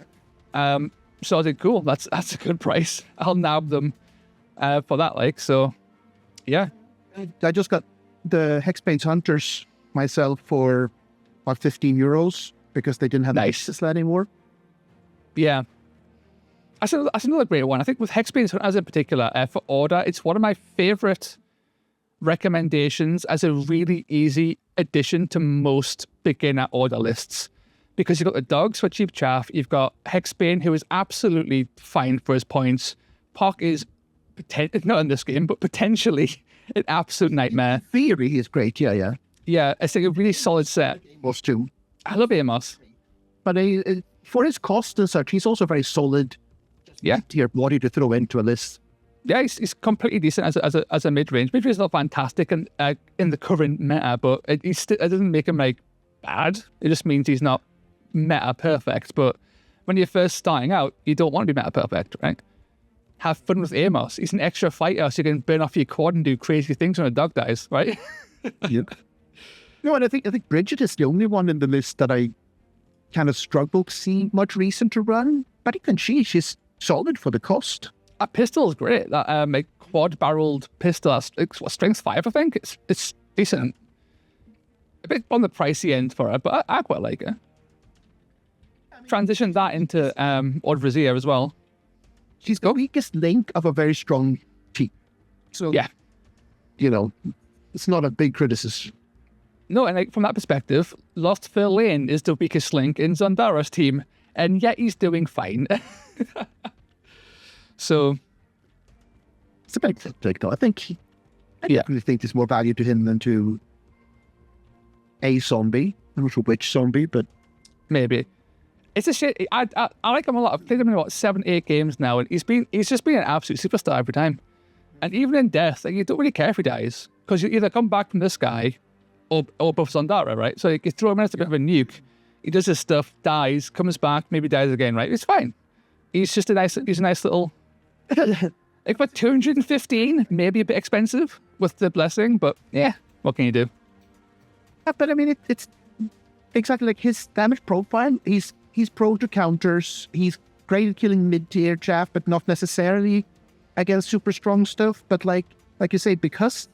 So I was like, cool, that's a good price. I'll nab them for that, like, so yeah. I just got the Hexbane Hunters myself for about €15 because they didn't have the Hexes anymore. Yeah. That's another great one. I think with Hexbane Hunters in particular, for order, it's one of my favorite recommendations as a really easy addition to most beginner order lists. Because you've got the dogs for cheap chaff, you've got Hexbane, who is absolutely fine for his points. Pock is, not in this game, but potentially an absolute nightmare. Theory, he is great, yeah. Yeah, it's like a really solid set. Amos too. I love Amos. But for his cost and such, he's also very solid. Yeah. Tier body to throw into a list. Yeah, he's completely decent as a mid-range. Mid-range is not fantastic in the current meta, but it doesn't make him like bad. It just means he's not meta perfect. But when you're first starting out, you don't want to be meta perfect, right? Have fun with Amos. He's an extra fighter, so you can burn off your quad and do crazy things when a dog dies, right? Yeah. No, and I think Bridget is the only one in the list that I kind of struggle to see much reason to run. But even she's solid for the cost. That pistol is great. That like quad-barreled pistol, it's strength 5, I think. It's decent. A bit on the pricey end for it, but I quite like it. Transition that into Odd Vizier as well. She's got weakest link of a very strong team. So, yeah, it's not a big criticism. No, and like, from that perspective, Lost Fair Lane is the weakest link in Zandara's team, and yet he's doing fine. So, it's a big thing, though. I really think there's more value to him than to a zombie. I'm not sure which zombie, but maybe. It's a shit. I like him a lot. I've played him in about 7-8 games now, and he's just been an absolute superstar every time. And even in death, like, you don't really care if he dies, because you either come back from this guy or buff Zandara, right? So you throw him in as a bit of a nuke. He does his stuff, dies, comes back, maybe dies again, right? It's fine. He's a nice little. Like for 215, maybe a bit expensive with the blessing, but yeah, what can you do? Yeah, but I mean, it's exactly like his damage profile. He's prone to counters. He's great at killing mid-tier chaff, but not necessarily against super strong stuff. But like you say, because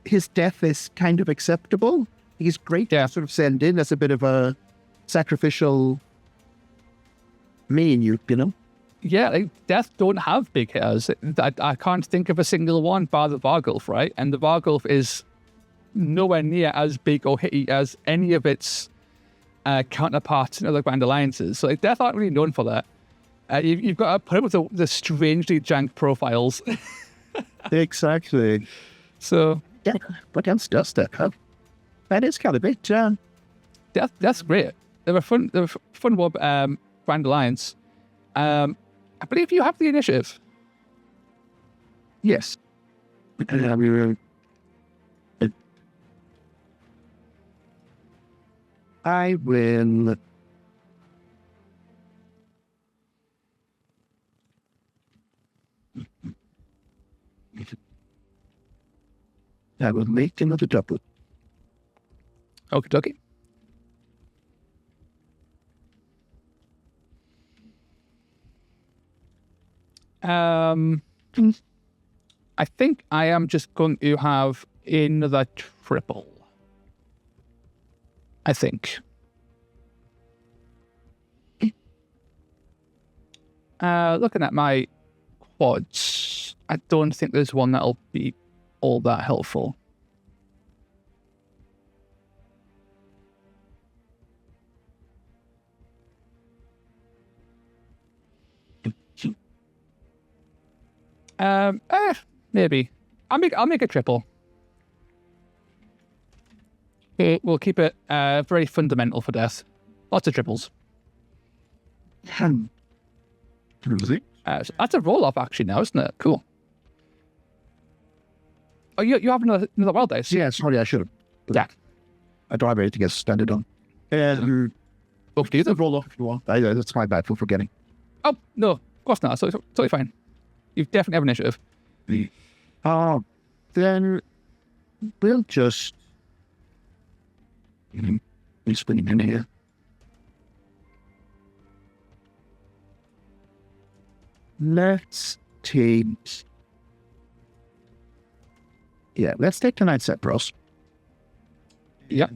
his death is kind of acceptable, he's great to sort of send in as a bit of a sacrificial main, you know? Yeah, like Death don't have big hitters. I can't think of a single one bar the Vargulf, right? And the Vargulf is nowhere near as big or hitty as any of its counterparts in other Grand Alliances. So like, Death aren't really known for that. You've got to put up with the strangely jank profiles. Exactly. So yeah, what else does that have? That is kind of it, John. That's great. They were fun mob Grand Alliance. I believe you have the initiative. Yes. I will. I will make another double. Okie dokie. I think I am just going to have another triple. I think. Looking at my quads, I don't think there's one that'll be all that helpful. Maybe. I'll make a triple. We'll keep it very fundamental for Death. Lots of triples. Really? So that's a roll-off actually now, isn't it? Cool. Oh, you have another wild dice? Yeah, sorry, I should have. Yeah. I don't have anything else standard on. Okay, roll off if you want. That's my bad for forgetting. Oh, no, of course not. So totally fine. You definitely have initiative. Then we'll just... We'll spin it in here. Let's take... Yeah, let's take tonight's set, bros. Yep.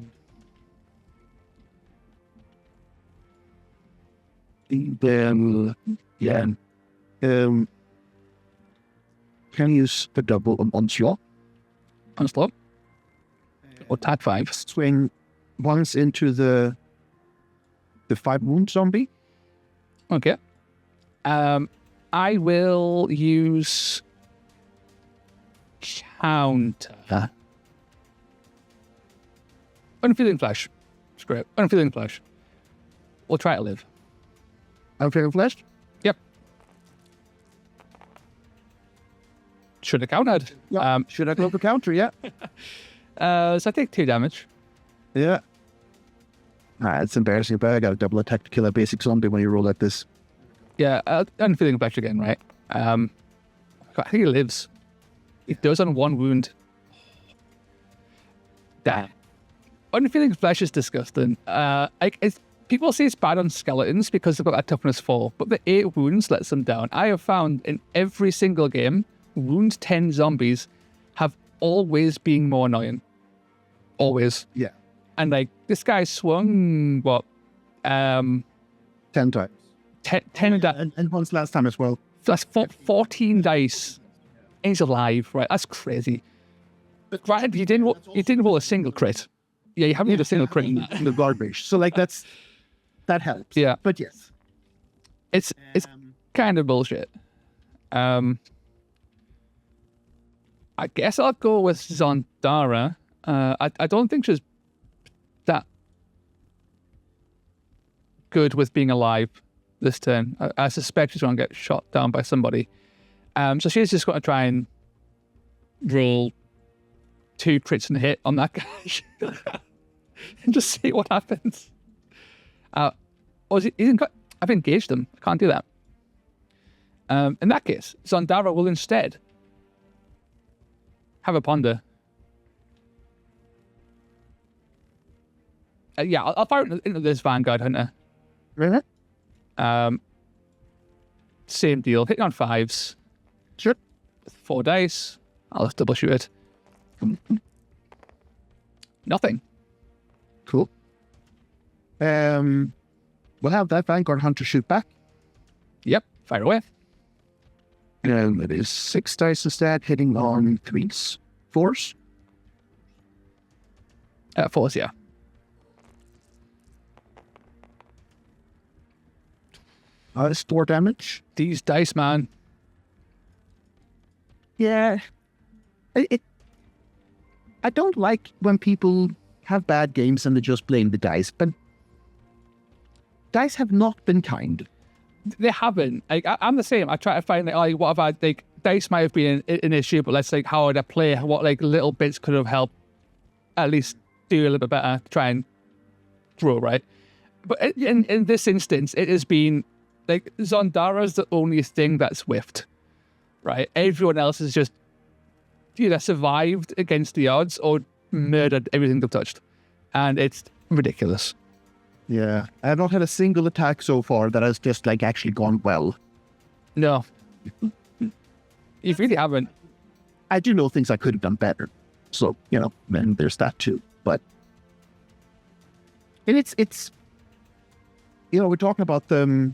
Then, yeah. Can you use the double onslaught? Onslaught. Or tag 5. Swing once into the 5 wound zombie. Okay. I will use counter. Unfeeling flesh. Screw it. Unfeeling flesh. We'll try to live. Unfeeling flesh? Yep. Should have countered. Yeah. Should I go for counter? Yeah. So I take 2 damage. Yeah. It's embarrassing, but I got a double attack to kill a basic zombie when you roll like this. Yeah, unfeeling flesh again, right? I think he lives. It does on 1 wound. Damn. Unfeeling flesh is disgusting. People say it's bad on skeletons because they've got that toughness 4, but the 8 wounds lets them down. I have found in every single game, wound 10 zombies have always been more annoying. Always. Yeah. And like, this guy swung, what? 10 times. 10 and once last time as well. That's 14 dice. And he's alive, right? That's crazy. But granted, you didn't roll a single crit. Yeah, you haven't rolled a single crit in that. The garbage. So like that helps. Yeah. But yes. It's kind of bullshit. I guess I'll go with Zondara. I don't think she's that good with being alive this turn. I suspect she's going to get shot down by somebody. So she's just going to try and roll 2 crits and hit on that guy and just see what happens. I've engaged them. I can't do that. In that case, Zondara will instead have a ponder. Yeah, I'll fire it into this Vanguard Hunter. Really? Same deal. Hitting on 5s. Sure. 4 dice. I'll just double shoot it. Nothing. Cool. We'll have that Vanguard Hunter shoot back. Yep. Fire away. It is 6 dice instead, hitting on 3s. 4s? 4s, yeah. It's 4 damage. These dice, man. Yeah. I don't like when people have bad games and they just blame the dice, but dice have not been kind. They haven't. Like, I'm the same. I try to find what have I, like, dice might have been an issue, but let's like how would I play? What like little bits could have helped at least do a little bit better, try and grow, right? But in this instance, it has been like Zondara's the only thing that's whiffed, right? Everyone else has just either survived against the odds or murdered everything they've touched. And it's ridiculous. Yeah. I've not had a single attack so far that has just like actually gone well. No. You really haven't. I do know things I could have done better. So, and there's that too. But and it's we're talking about the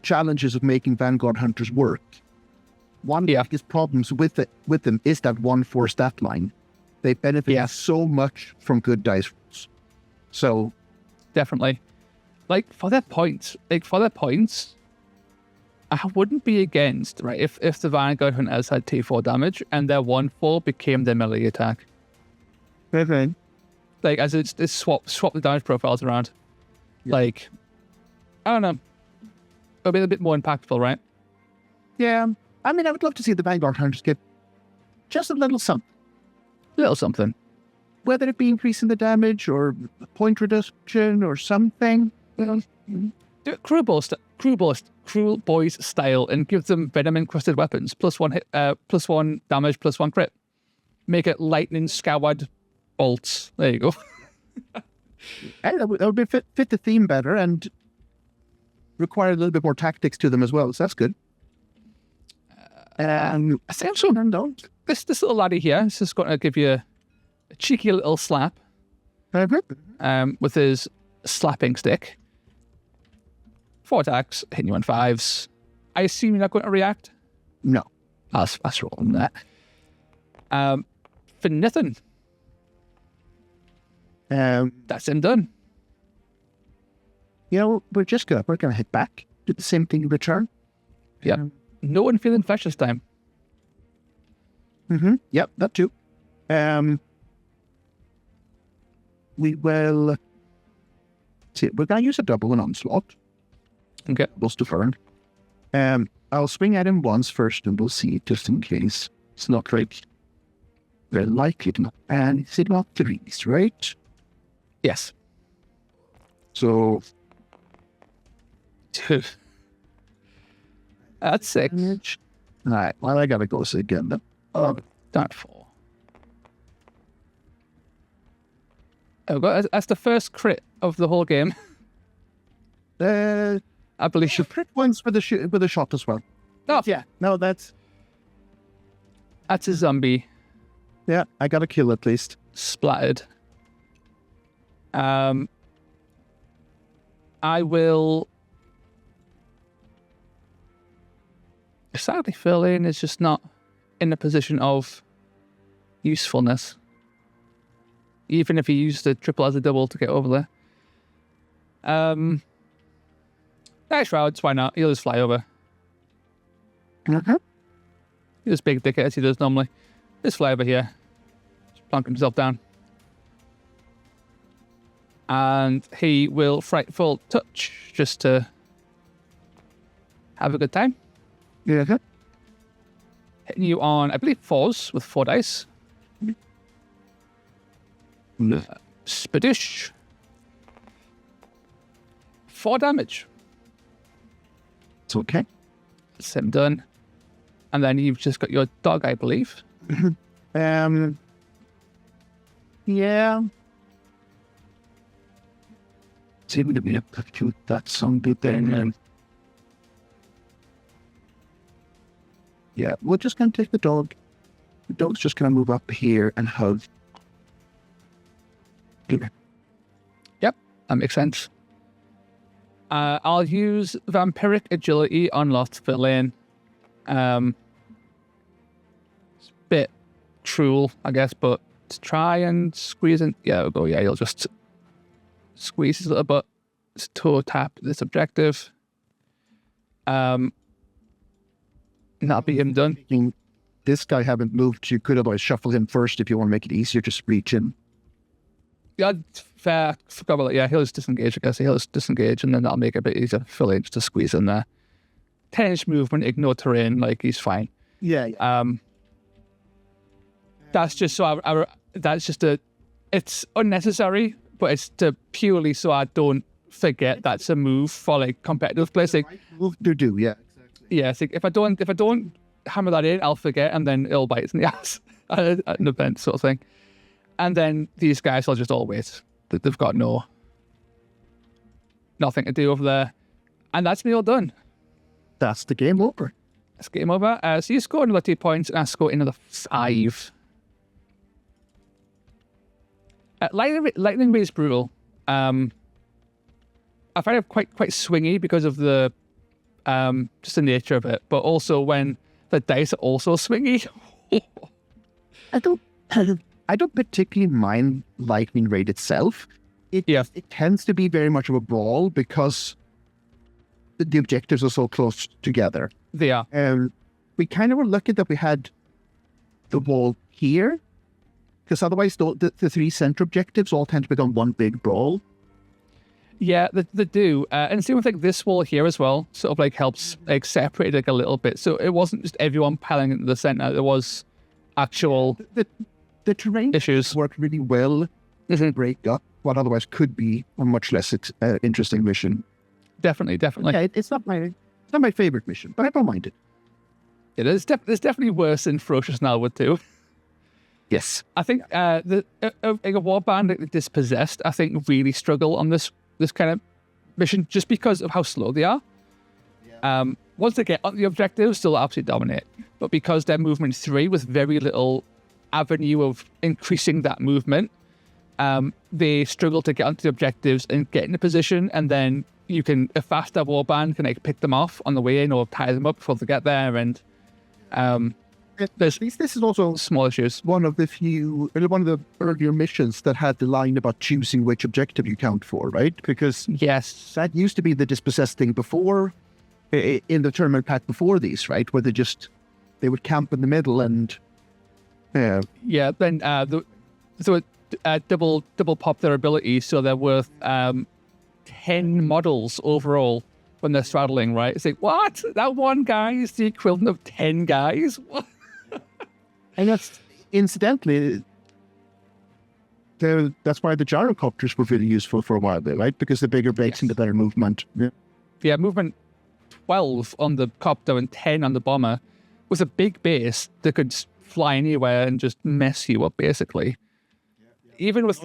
challenges of making Vanguard Hunters work. One of the biggest problems with them is that 1/4 stat line. They benefit so much from good dice rolls. So definitely. Like for their points, I wouldn't be against, right, if the Vanguard Hunters had T4 damage and their 1/4 became their melee attack. Okay. Like as it's swap the damage profiles around. Yeah. Like I don't know. It'll be a bit more impactful, right? Yeah. I mean, I would love to see the Vanguard Hunters get just a little something. Little something. Whether it be increasing the damage or point reduction or something. Do Do it Cruel Boys style and give them venom encrusted weapons. +1 hit, +1 damage, +1 crit. Make it lightning scoured bolts. There you go. That would fit the theme better and require a little bit more tactics to them as well. So that's good. Essentially, this little laddie here is just going to give you a cheeky little slap with his slapping stick. 4 attacks, hitting you on 5s. I assume you're not going to react? No. That's rolling that. For nothing. That's him done. We're gonna hit back, do the same thing in return. Yep. No one feeling flesh this time. Yep, that too. We will see. We're gonna use a double and onslaught. Okay. We'll defer. I'll swing at him once first, and we'll see just in case it's not right. Very likely to not. And is it not 3s, right? Yes. So that's 6. All right. Well, I gotta go again then. Not 4. Oh God, that's the first crit of the whole game. I believe you. Crit ones with a shot as well. Oh, yeah. No, that's a zombie. Yeah, I got a kill at least. Splattered. I will. Sadly, Fairlane is just not in a position of usefulness. Even if he used the triple as a double to get over there. Nice routes, why not? He'll just fly over. He'll just big dick it as he does normally. Just fly over here. Just plonk himself down. And he will Frightful Touch just to have a good time. Yeah. Hitting you on, I believe, 4s with 4 dice. Spadoosh. 4 damage. It's okay. That's him done. And then you've just got your dog, I believe. Yeah. Seem to be able to shoot that zombie then. Yeah, we're just going to take the dog. The dog's just going to move up here and hug. Yep, that makes sense. I'll use Vampiric Agility on Lost Fairlane. It's a bit cruel, I guess, but to try and squeeze in. Yeah, we'll go. Yeah, you'll just squeeze his little butt, toe tap this objective. That'll be him done. This guy haven't moved. You could otherwise shuffle him first if you want to make it easier. Just reach in. Yeah, fair. Forgot about that. Yeah, he'll just disengage, I guess. He'll just disengage, and then that'll make it a bit easier for Lane to squeeze in there. 10-inch movement, ignore terrain, like he's fine. Yeah. That's just so it's unnecessary, but it's to purely so I don't forget that's a move for like competitive players. Like, move to do, yeah, exactly. Yeah, it's like if I don't hammer that in, I'll forget, and then it'll bite us in the ass at an event sort of thing. And then these guys will just all wait. They've got nothing to do over there. And that's me all done. That's the game over. That's game over. So you scored another 2 points, and I scored another 5. Lightning Ray is brutal. I find it quite swingy because of the just the nature of it, but also when the dice are also swingy. I don't particularly mind Lightning Raid itself. It tends to be very much of a brawl because the objectives are so close together. They are. We kind of were lucky that we had the wall here, because otherwise the 3 center objectives all tend to become one big brawl. Yeah, they do. And same with like this wall here as well, sort of like helps like separate it like a little bit. So it wasn't just everyone piling into the center. There was actual the terrain issues worked really well to break up what otherwise could be a much less interesting mission. Definitely. Yeah, it's not my favorite mission, but I don't mind it. It is. It's definitely worse than Ferocious and Elwood too. Yes. I think a warband like the Dispossessed, I think, really struggle on this kind of mission just because of how slow they are. Once they get on the objectives, they'll absolutely dominate. But because they're movement 3 with very little avenue of increasing that movement, they struggle to get onto the objectives and get in a position, and then a faster warband can like pick them off on the way in or tie them up before they get there. And this is also small issues. one of the earlier missions that had the line about choosing which objective you count for, right? Because yes, that used to be the Dispossessed thing before, in the tournament pack before these, right? Where they would camp in the middle and then double pop their abilities, so they're worth 10 models overall when they're straddling, right? It's like, what? That one guy is the equivalent of 10 guys? What? And that's, incidentally, that's why the gyrocopters were really useful for a while there, right? Because the bigger base and the better movement. Yeah, movement 12 on the copter and 10 on the bomber was a big base that could fly anywhere and just mess you up, basically. Even with...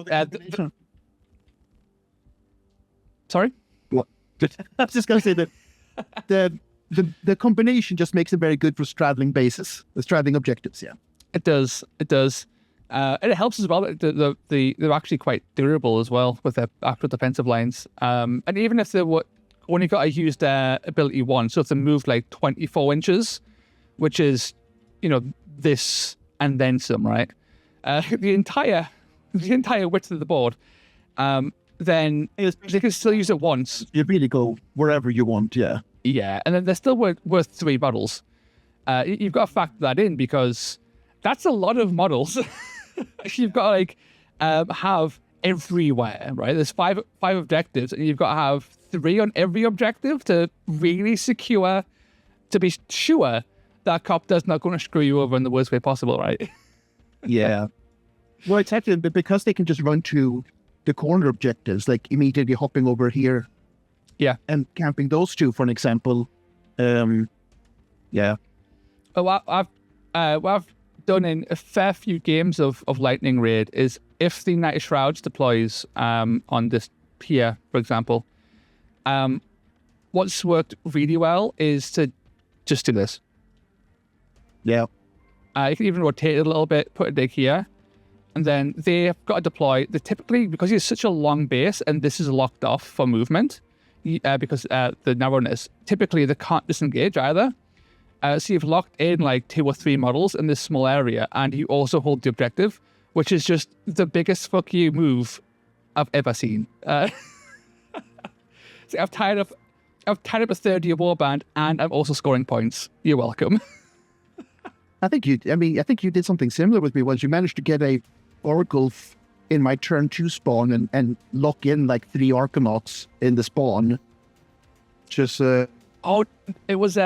Sorry? What? I was just going to say that the combination just makes it very good for straddling bases, the straddling objectives, yeah. It does. And it helps as well that they're actually quite durable as well with their actual defensive lines. And even if they were only got to use their ability once, so if they moved like 24 inches, which is, this and then some, right? The entire width of the board, then they can still use it once. You really go wherever you want, yeah. Yeah, and then they're still worth 3 models. You've got to factor that in because that's a lot of models. You've got to have everywhere, right? There's five objectives, and you've got to have 3 on every objective to really to be sure that copter's not going to screw you over in the worst way possible, right? Yeah. Well, it's actually because they can just run to the corner objectives, like immediately hopping over here. Yeah. And camping those 2, for an example. Yeah. Well, what I've done in a fair few games of Lightning Raid is if the Night of Shrouds deploys on this pier, for example, what's worked really well is to just do this. Yeah. You can even rotate it a little bit, put a dig here, and then they've got to deploy. They typically, because it's such a long base and this is locked off for movement, because the narrowness, typically they can't disengage either. So you've locked in like 2 or 3 models in this small area, and you also hold the objective, which is just the biggest fuck you move I've ever seen. So I've tied up a 30-year warband, and I'm also scoring points. You're welcome. I think you did something similar with me once. You managed to get a Oracle in my turn 2 spawn and lock in like 3 Arcanauts in the spawn. Just it was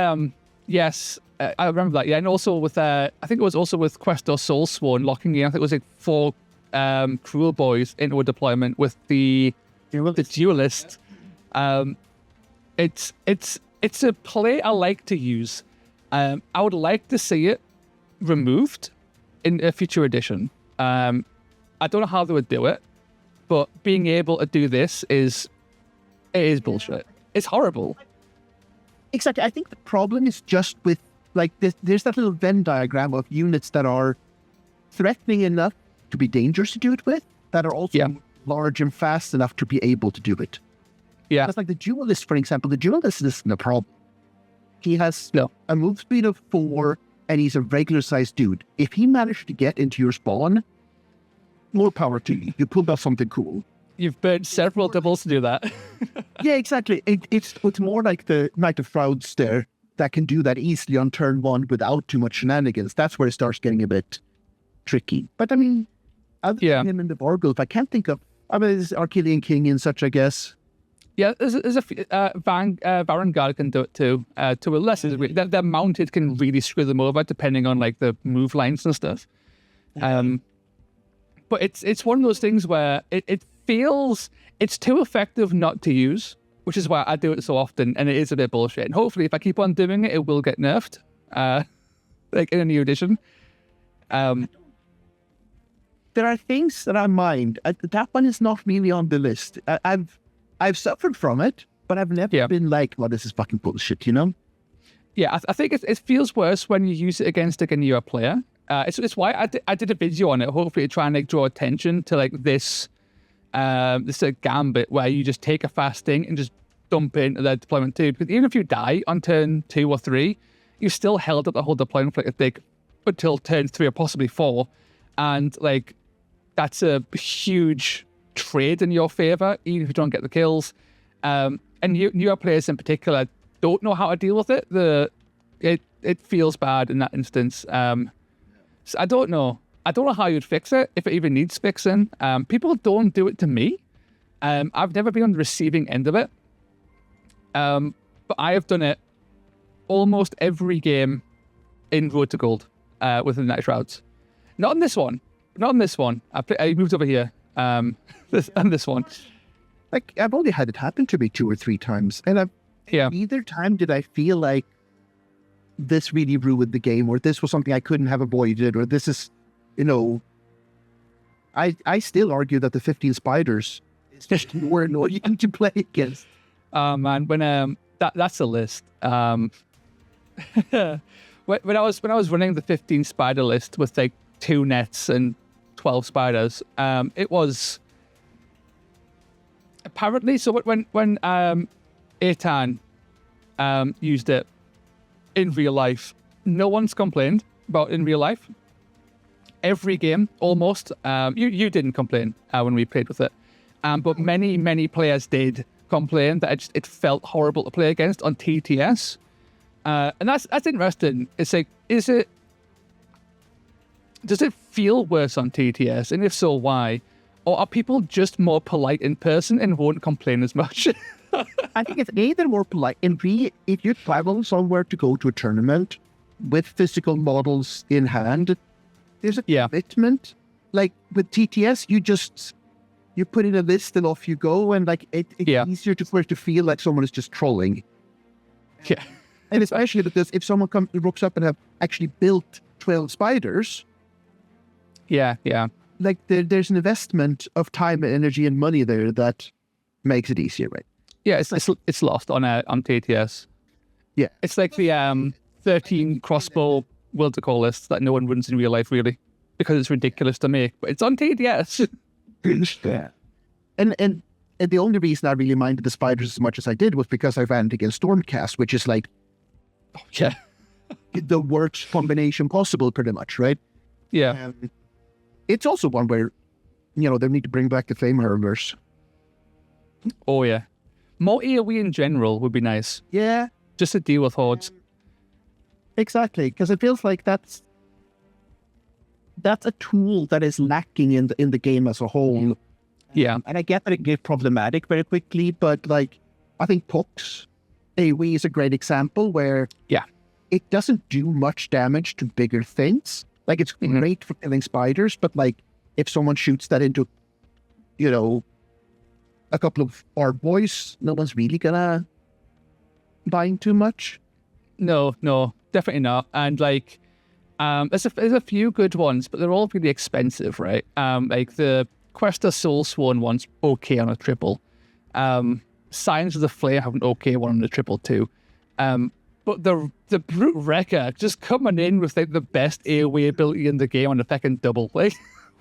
yes, I remember that. Yeah, and also with I think it was also with Quest or Soulsworn locking in. I think it was like 4 Cruel Boys into a deployment with the Duelist. It's a play I like to use. I would like to see it removed in a future edition. I don't know how they would do it, but being able to do this is bullshit. It's horrible. Exactly. I think the problem is just with like there's that little Venn diagram of units that are threatening enough to be dangerous to do it with, that are also large and fast enough to be able to do it. Yeah. That's like the Duelist, for example. The Duelist isn't a problem. He has a move speed of 4, and he's a regular-sized dude. If he managed to get into your spawn, more power to you. You pulled off something cool. You've burned several doubles to do that. Yeah, exactly. It's more like the Knight of Shrouds there that can do that easily on turn 1 without too much shenanigans. That's where it starts getting a bit tricky. But I mean, other than him in the Vorgulf, I can't think of... I mean, there's Archelian King and such, I guess. Yeah, there's a Vanguard can do it too, to a lesser degree. Their mounted can really screw them over depending on like the move lines and stuff. But it's one of those things where it feels it's too effective not to use which is why I do it so often, and it is a bit bullshit. And hopefully, if I keep on doing it, it will get nerfed, like in a new edition. There are things that I mind. That one is not really on the list. I've suffered from it, but I've never been like, well, this is fucking bullshit, you know? Yeah, I think it feels worse when you use it against like a newer player. It's why I did a video on it, hopefully to try and like draw attention to like this gambit where you just take a fast thing and just dump into the deployment too. Because even if you die on turn 2 or 3, you still held up the whole deployment for like until turn 3 or possibly 4, and like that's a huge trade in your favor, even if you don't get the kills. And newer players in particular don't know how to deal with it. It feels bad in that instance. So I don't know. I don't know how you'd fix it, if it even needs fixing. People don't do it to me. I've never been on the receiving end of it. But I have done it almost every game in Road to Gold with the Night Shrouds. Not on this one. I moved over here. On this one. Like, I've only had it happen to me 2 or 3 times. And neither time did I feel like this really ruined the game, or this was something I couldn't have avoided, or this is, you know... I still argue that the 15 spiders is just more annoying to play against. Man, when that's a list. When I was running the 15 spider list with like 2 nets and 12 spiders, it was apparently so when Eitan used it in real life, no one's complained about it in real life. Every game almost, you didn't complain when we played with it, but many players did complain that it felt horrible to play against on TTS, and that's interesting. It's like, does it feel worse on TTS, and if so, why? Or are people just more polite in person and won't complain as much? I think it's either more polite, and B, if you travel somewhere to go to a tournament with physical models in hand, there's a commitment. Like with TTS, you put in a list and off you go, and like it's easier for it to feel like someone is just trolling. Yeah, and especially because if someone rocks up and have actually built 12 spiders, like there's an investment of time and energy and money there that makes it easier, right? Yeah, it's lost on TTS. Yeah, it's like the 13 crossbow World to Call list that no one runs in real life, really, because it's ridiculous to make, but it's on TTS. Yeah. And the only reason I really minded the spiders as much as I did was because I ran it against Stormcast, which is like, the worst combination possible, pretty much, right? Yeah. It's also one where, they need to bring back the flame hurlers. Oh yeah, more AoE in general would be nice. Yeah, just to deal with hordes. Exactly, because it feels like that's a tool that is lacking in the game as a whole. Yeah, and I get that it gets problematic very quickly, but like I think Puck's AoE is a great example where it doesn't do much damage to bigger things. Like it's great for killing spiders, but like if someone shoots that into, a couple of our boys, no one's really gonna bind too much. No, definitely not. And like, there's a few good ones, but they're all really expensive, right? Like the Questa Soulsworn one's okay on a triple. Signs of the Flare have an okay one on the triple too. But the Brute Wrecker just coming in with like the best AoE ability in the game on a fucking double. Like,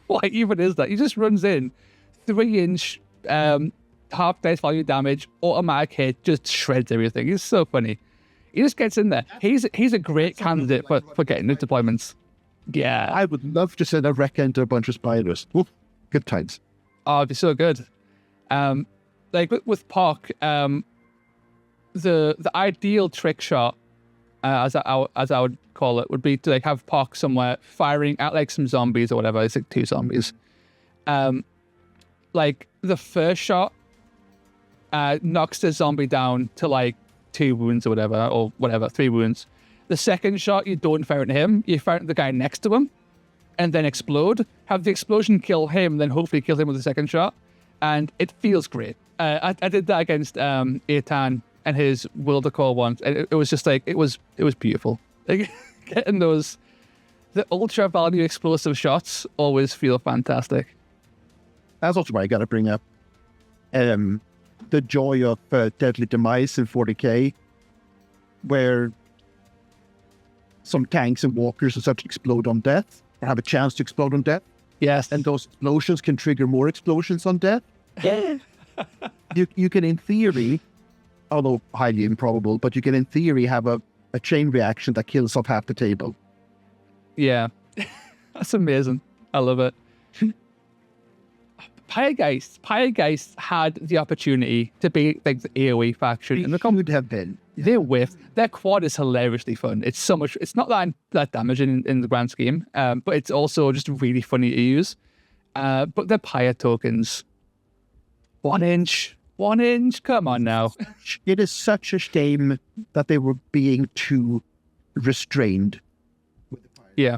what even is that? He just runs in, 3-inch, half dice value damage, automatic hit, just shreds everything. He's so funny. He just gets in there. He's a great candidate for getting into deployments. Yeah. I would love to send a wrecker into a bunch of spiders. Oof, good times. Oh, it'd be so good. Like with Park, the ideal trick shot, as I would call it, would be to like have Park somewhere firing at like some zombies or whatever. It's like 2 zombies. Like the first shot knocks the zombie down to like 2 wounds or whatever, 3 wounds. The second shot, you don't fire at him, you fire at the guy next to him, and then explode. Have the explosion kill him, then hopefully kill him with the second shot. And it feels great. I did that against Eitan and his World of Core once, and it was just like it was beautiful. Like getting the ultra value explosive shots always feel fantastic. That's also why I got to bring up the joy of Deadly Demise in 40k, where some tanks and walkers and such explode on death, or have a chance to explode on death. Yes. And those explosions can trigger more explosions on death. You can, in theory, although highly improbable, but you can, in theory, have a chain reaction that kills off half the table. Yeah. That's amazing. I love it. Pyregeist had the opportunity to be like the AoE faction. And could have been. They whiffed. Their quad is hilariously fun. It's so much. It's not that damaging in the grand scheme, but it's also just really funny to use. But their Pyre tokens, 1 inch. Come on now. It is such a shame that they were being too restrained with the Pyre. Yeah.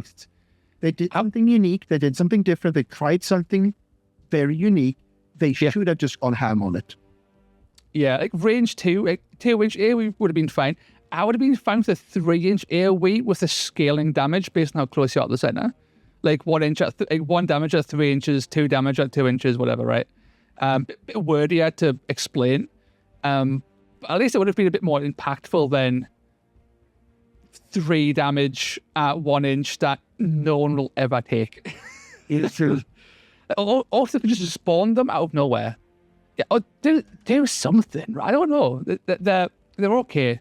They did something unique. They did something different. They tried something very unique. They should have just gone ham on it. Yeah, like range 2, like 2-inch AoE would have been fine. I would have been fine with a 3-inch AoE with the scaling damage based on how close you are to the center. Like 1 inch at 1 damage at 3 inches, 2 damage at 2 inches, whatever, right? Bit wordier to explain. But at least it would have been a bit more impactful than 3 damage at 1 inch that no one will ever take. It's true. Also, if you just spawn them out of nowhere. Yeah, or do something. I don't know. They're okay.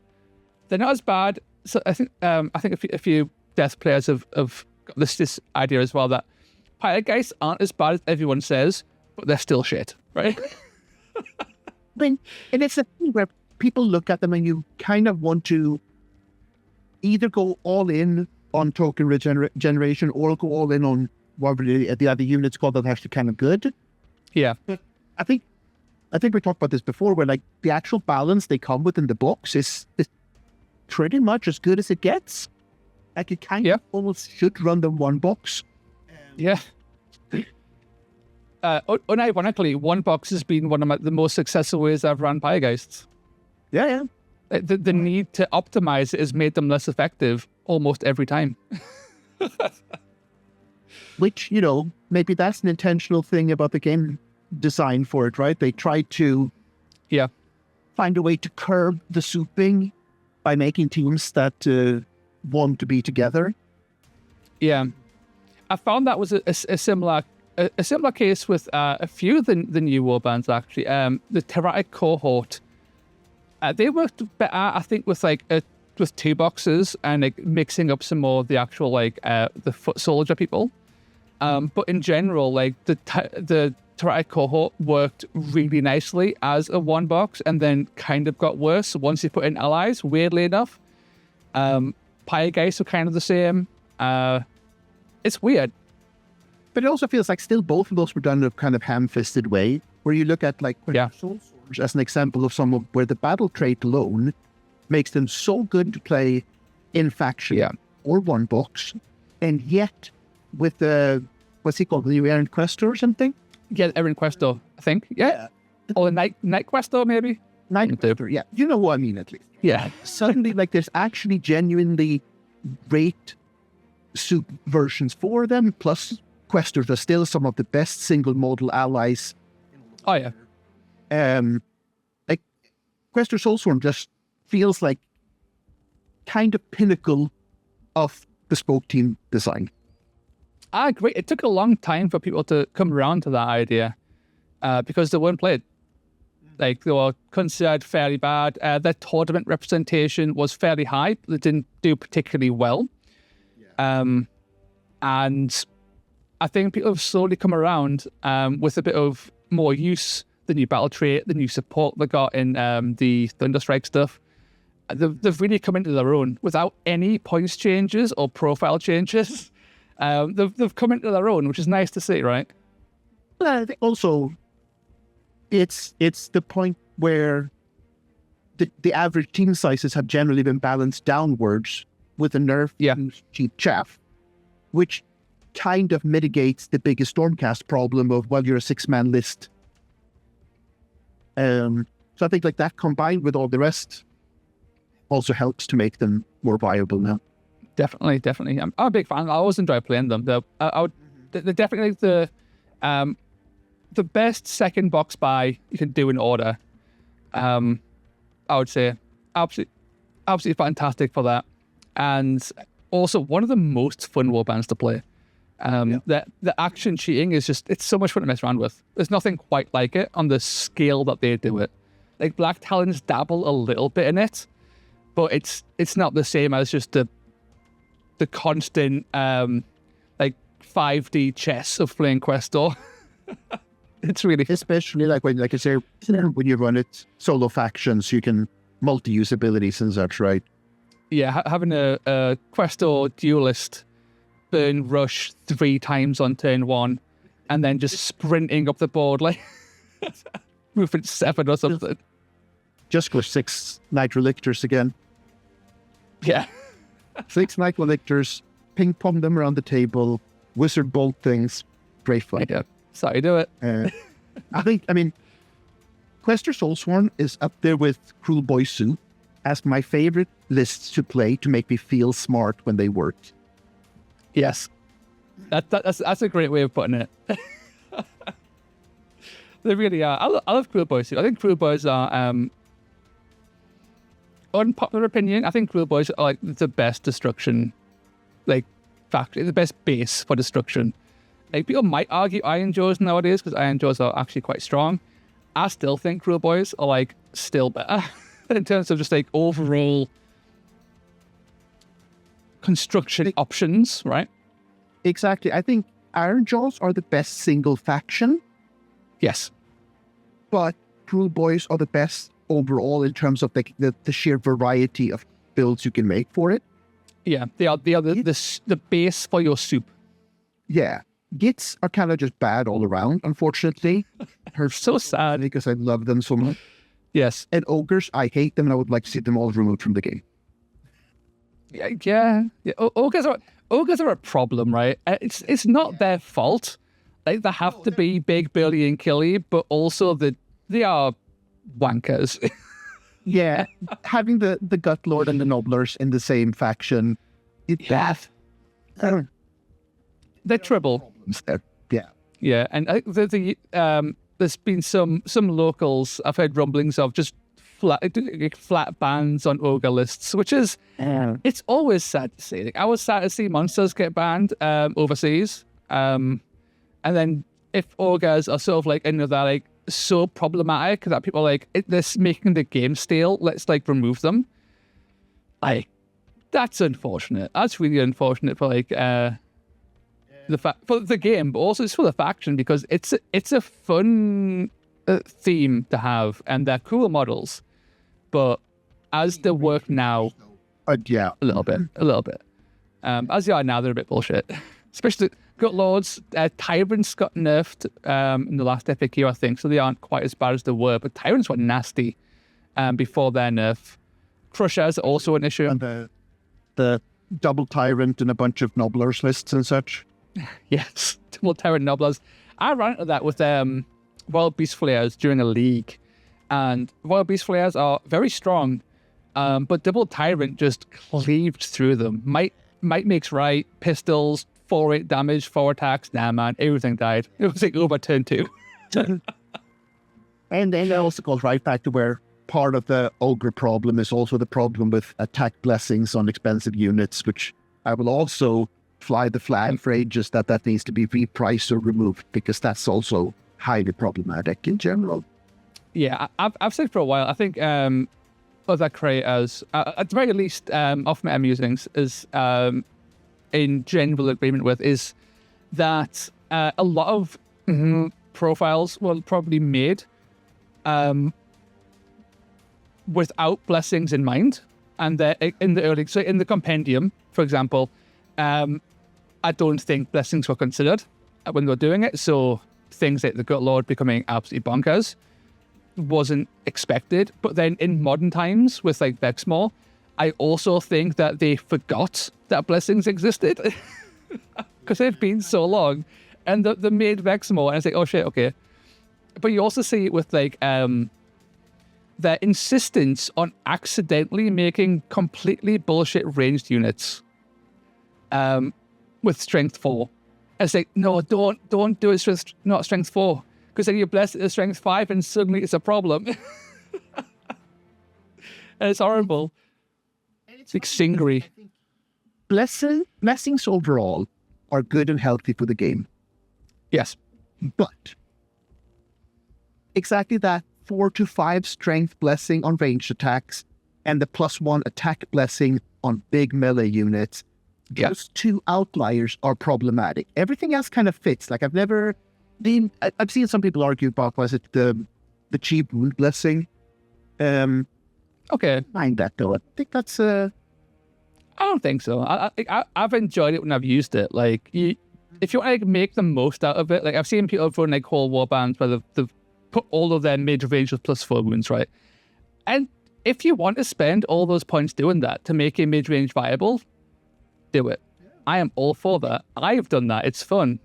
They're not as bad. So I think a few Death players have got this idea as well that Pyregeist aren't as bad as everyone says, but they're still shit, right? And it's a thing where people look at them and you kind of want to either go all in on token regeneration or go all in on whatever the other units called that actually kind of good. Yeah. But I think we talked about this before, where like the actual balance they come with in the box is pretty much as good as it gets. Like you kind of almost should run them one box. Yeah. Unironically, one box has been one of the most successful ways I've run Pyregeists. Yeah. The need to optimize it has made them less effective almost every time. Which, maybe that's an intentional thing about the game design for it, right? They tried to find a way to curb the souping by making teams that want to be together. Yeah. I found that was a similar case with a few of the new warbands, actually. The Terratic Cohort, they worked better, I think, with with 2 boxes and like mixing up some more of the actual the foot soldier people. But in general, like the Terratic Cohort worked really nicely as a 1 box and then kind of got worse once you put in allies, weirdly enough. Pyregeist were kind of the same. It's weird. But it also feels like still both of those were done in a kind of ham-fisted way, where you look at Soul Swords as an example of some where the battle trait alone makes them so good to play in faction or 1 box, and yet with the, what's he called, the new Errant Questor or something? Yeah, Errant Questor, I think. Yeah. Or Night Questor, maybe? Night Questor, yeah. You know what I mean, at least. Yeah. Suddenly, there's actually genuinely great soup versions for them, plus Questors are still some of the best single modal allies. Oh, yeah. Questor Soulstorm just feels like kind of pinnacle of bespoke team design. I agree. It took a long time for people to come around to that idea because they weren't played. Like, they were considered fairly bad. Their tournament representation was fairly high, but they didn't do particularly well. And I think people have slowly come around with a bit of more use, the new battle trait, the new support they got in the Thunderstrike stuff. They've really come into their own without any points changes or profile changes. They've come into their own, which is nice to see, right? I think also it's the point where the average team sizes have generally been balanced downwards with a nerf to cheap chaff, which kind of mitigates the biggest Stormcast problem of, well, you're a 6-man list. So I think like that combined with all the rest also helps to make them more viable now. Definitely. I'm a big fan. I always enjoy playing them. They're definitely the best second box buy you can do in order. I would say absolutely fantastic for that, and also one of the most fun warbands to play. The action cheating is it's so much fun to mess around with. There's nothing quite like it on the scale that they do it. Like Black Talons dabble a little bit in it, but it's not the same as just the constant like 5D chess of playing Questor. It's really especially like when, like I say, when you run it solo factions, you can multi-use abilities and such, right? Yeah, having a Questor duelist burn rush 3 times on turn 1, and then just sprinting up the board like moving 7 or something. Just for 6 Nitro Lictors again. Yeah. 6 Nitro Lictors, ping pong them around the table, wizard bolt things, great fun. Yeah. So you do it. I mean, Questor Soulsworn is up there with Cruel Boy Soup as my favorite lists to play to make me feel smart when they work. Yes. That's a great way of putting it. They really are. I love Cruel Boys Soup. I think Cruel Boys are, unpopular opinion, I think Cruel Boys are like the best destruction, like factory, the best base for destruction. Like people might argue Iron Jaws nowadays because Iron Jaws are actually quite strong. I still think Cruel Boys are like still better in terms of just like overall construction options, right? Exactly. I think Iron Jaws are the best single faction. Yes. But Cruel Boys are the best overall in terms of the sheer variety of builds you can make for it. Yeah, they are the base for your soup. Yeah. Gits are kind of just bad all around, unfortunately. They're so sad. Because I love them so much. Yes. And Ogres, I hate them and I would like to see them all removed from the game. Yeah. Ogres are a problem, right? It's not their fault. Like they have to be big, burly, and killy, but also they are wankers. Yeah. Having the Gut Lord and the Nobblers in the same faction. They're trouble. Yeah, and I think there's been some locals I've heard rumblings of just flat bans on ogre lists, which is it's always sad to see. Like, I was sad to see monsters get banned overseas, and then if ogres are sort of like another like so problematic that people are like this making the game stale, let's like remove them. Like that's unfortunate. That's really unfortunate for like for the game, but also it's for the faction because it's a fun theme to have and they're cool models. But as they work now, a little bit. As they are now, they're a bit bullshit. Especially Gut Lords, Tyrants got nerfed in the last FAQ, I think, so they aren't quite as bad as they were. But Tyrants were nasty before their nerf. Crushers are also an issue. And the double Tyrant and a bunch of Nobblers lists and such. Yes, double Tyrant Nobblers. I ran into that with Wild Beast Flares during a league. And Wild Beast Flares are very strong, but double Tyrant just cleaved through them. Might makes right, pistols, 4-8 damage, 4 attacks. Nah, man, everything died. It was like over turn 2. And then it also goes right back to where part of the ogre problem is also the problem with attack blessings on expensive units, which I will also fly the flag for ages that needs to be repriced or removed, because that's also highly problematic in general. Yeah, I've said for a while, I think other creators, at the very least, off my musings, is in general agreement with, is that a lot of profiles were probably made without blessings in mind. And in the early, so in the compendium, for example, I don't think blessings were considered when they were doing it. So things like the Gut Lord becoming absolutely bonkers wasn't expected. But then in modern times with like Vexmore, I also think that they forgot that blessings existed because they've been so long, and they made Vexmore, and it's like, oh shit, okay. But you also see it with like their insistence on accidentally making completely bullshit ranged units with strength 4. It's like, no, don't do it with not strength 4, because then you're blessed at strength 5 and suddenly it's a problem. And it's horrible. It's like Singry. Blessings overall are good and healthy for the game. Yes. But exactly that 4 to 5 strength blessing on ranged attacks and the +1 attack blessing on big melee units, those two outliers are problematic. Everything else kind of fits. Like I've seen some people argue about, was it the cheap wound blessing? Okay. Mind that though. I think that's I don't think so. I've enjoyed it when I've used it. Like, if you want to like, make the most out of it, like I've seen people run like whole warbands where they've put all of their mid-range with +4 wounds, right? And if you want to spend all those points doing that to make a mid-range viable, do it. I am all for that. I've done that. It's fun.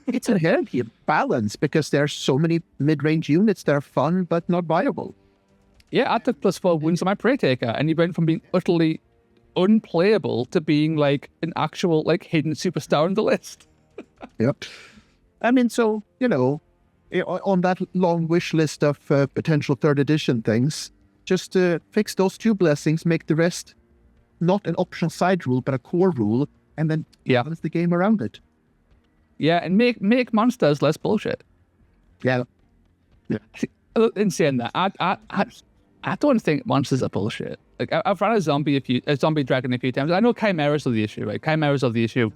It's inherently a balance because there are so many mid-range units that are fun but not viable. Yeah, I took +4 wounds on my Prey Taker, and you went from being utterly unplayable to being like an actual like hidden superstar on the list. Yep. I mean, so, on that long wish list of potential 3rd edition things, just fix those 2 blessings, make the rest not an optional side rule, but a core rule, and then balance the game around it. Yeah, and make monsters less bullshit. Yeah. In saying that, I don't think monsters are bullshit. Like I've run a zombie dragon a few times. I know chimeras are the issue, right? Chimeras are the issue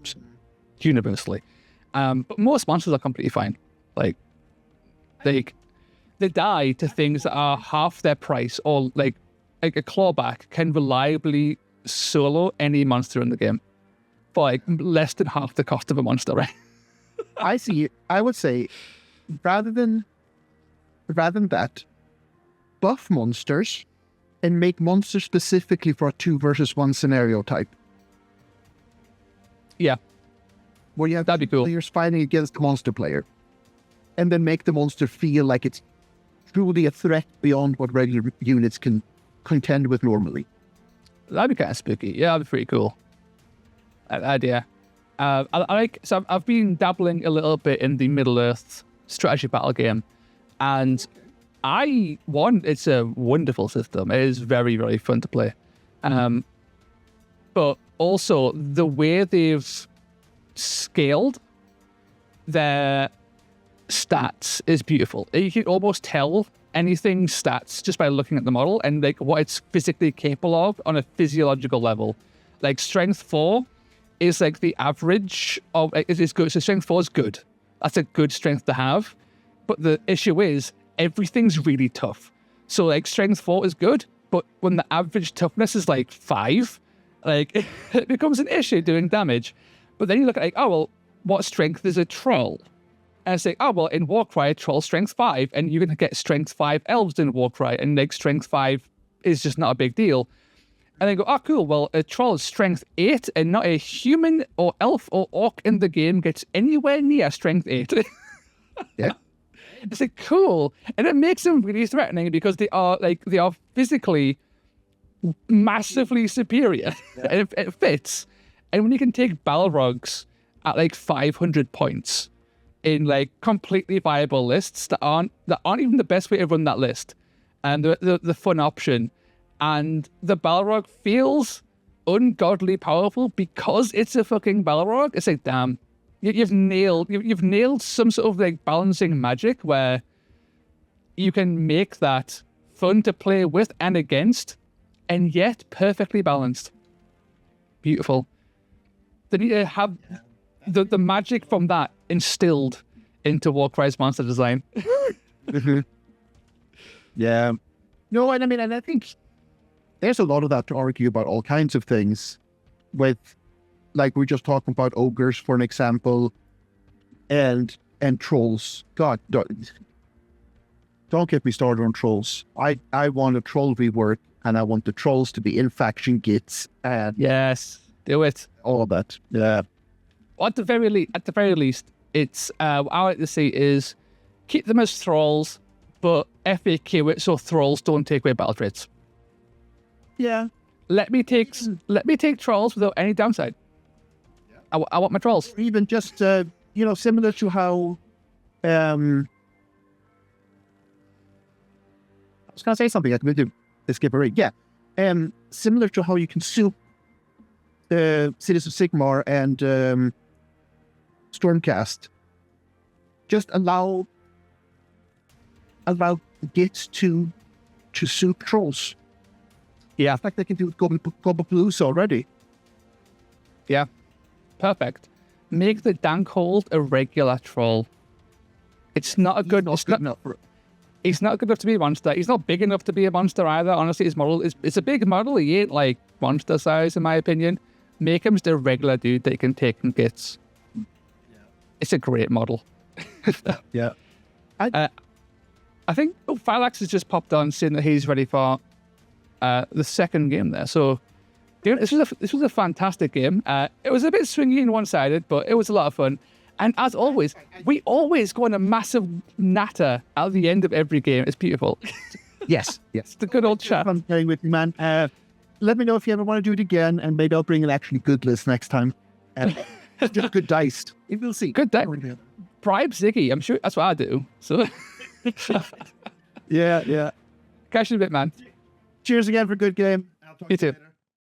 universally. But most monsters are completely fine. Like they die to things that are half their price, or like a clawback can reliably solo any monster in the game for like less than half the cost of a monster, right? I see. I would say rather than that, buff monsters and make monsters specifically for a 2 versus 1 scenario type. Yeah. Where you have that'd be cool. Players fighting against the monster player. And then make the monster feel like it's truly a threat beyond what regular units can contend with normally. That'd be kind of spooky. Yeah, that'd be pretty cool. Idea. I've been dabbling a little bit in the Middle-earth strategy battle game, and it's a wonderful system. It is very, very fun to play. But also, the way they've scaled their stats is beautiful. You can almost tell anything's stats just by looking at the model and like what it's physically capable of on a physiological level. Like strength 4 is like the average of is good. So strength 4 is good. That's a good strength to have. But the issue is everything's really tough. So like strength 4 is good, but when the average toughness is like 5, like it becomes an issue doing damage. But then you look at like, oh well, what strength is a troll? And it's like, oh well, in Warcry, troll strength 5, and you're gonna get strength 5 elves in Warcry, and like strength 5 is just not a big deal. And they go, oh cool, well a troll is strength 8, and not a human or elf or orc in the game gets anywhere near strength 8. Yeah. It's like cool, and it makes them really threatening because they are physically massively superior. Yeah. And it fits. And when you can take Balrogs at like 500 points in like completely viable lists that aren't even the best way to run that list, and the fun option, and the Balrog feels ungodly powerful because it's a fucking Balrog. It's like, damn, you've nailed some sort of like balancing magic where you can make that fun to play with and against, and yet perfectly balanced. Beautiful. They need to have the magic from that instilled into Warcry's monster design. Yeah. No, and I mean, and I think there's a lot of that to argue about all kinds of things with, like we're just talking about ogres, for an example, and trolls. God, don't get me started on trolls. I want a troll rework, and I want the trolls to be in faction gits. And yes, do it. All of that. Yeah. At the very least, it's what I like to say is keep them as thralls, but FAQ it so trolls don't take away battle traits. Yeah. Let me take trolls without any downside. I want my trolls. Or even just similar to how I was gonna say something. I'm going to skip already. Yeah. Similar to how you can soup Cities of Sigmar and Stormcast. Just allow Git to soup trolls. Yeah. Like they can do Goblin Blues already. Yeah. Perfect. Make the Dankhold a regular troll. It's not a good. He's not good enough to be a monster. He's not big enough to be a monster either. Honestly, his model it's a big model. He ain't like monster size in my opinion. Make him just a regular dude that you can take in Gits. Yeah. It's a great model. Yeah. I think Phylax has just popped on saying that he's ready for the second game there. So this was a fantastic game. It was a bit swingy and one-sided, but it was a lot of fun. And as always, we always go on a massive natter at the end of every game. It's beautiful. Yes. It's the good old chat. Fun playing with you, man. Let me know if you ever want to do it again, and maybe I'll bring an actually good list next time. Just good dice. We'll see. Good dice. Bribe Ziggy. I'm sure that's what I do. So yeah. Catch you in a bit, man. Cheers again for a good game. I'll talk You to you too. later.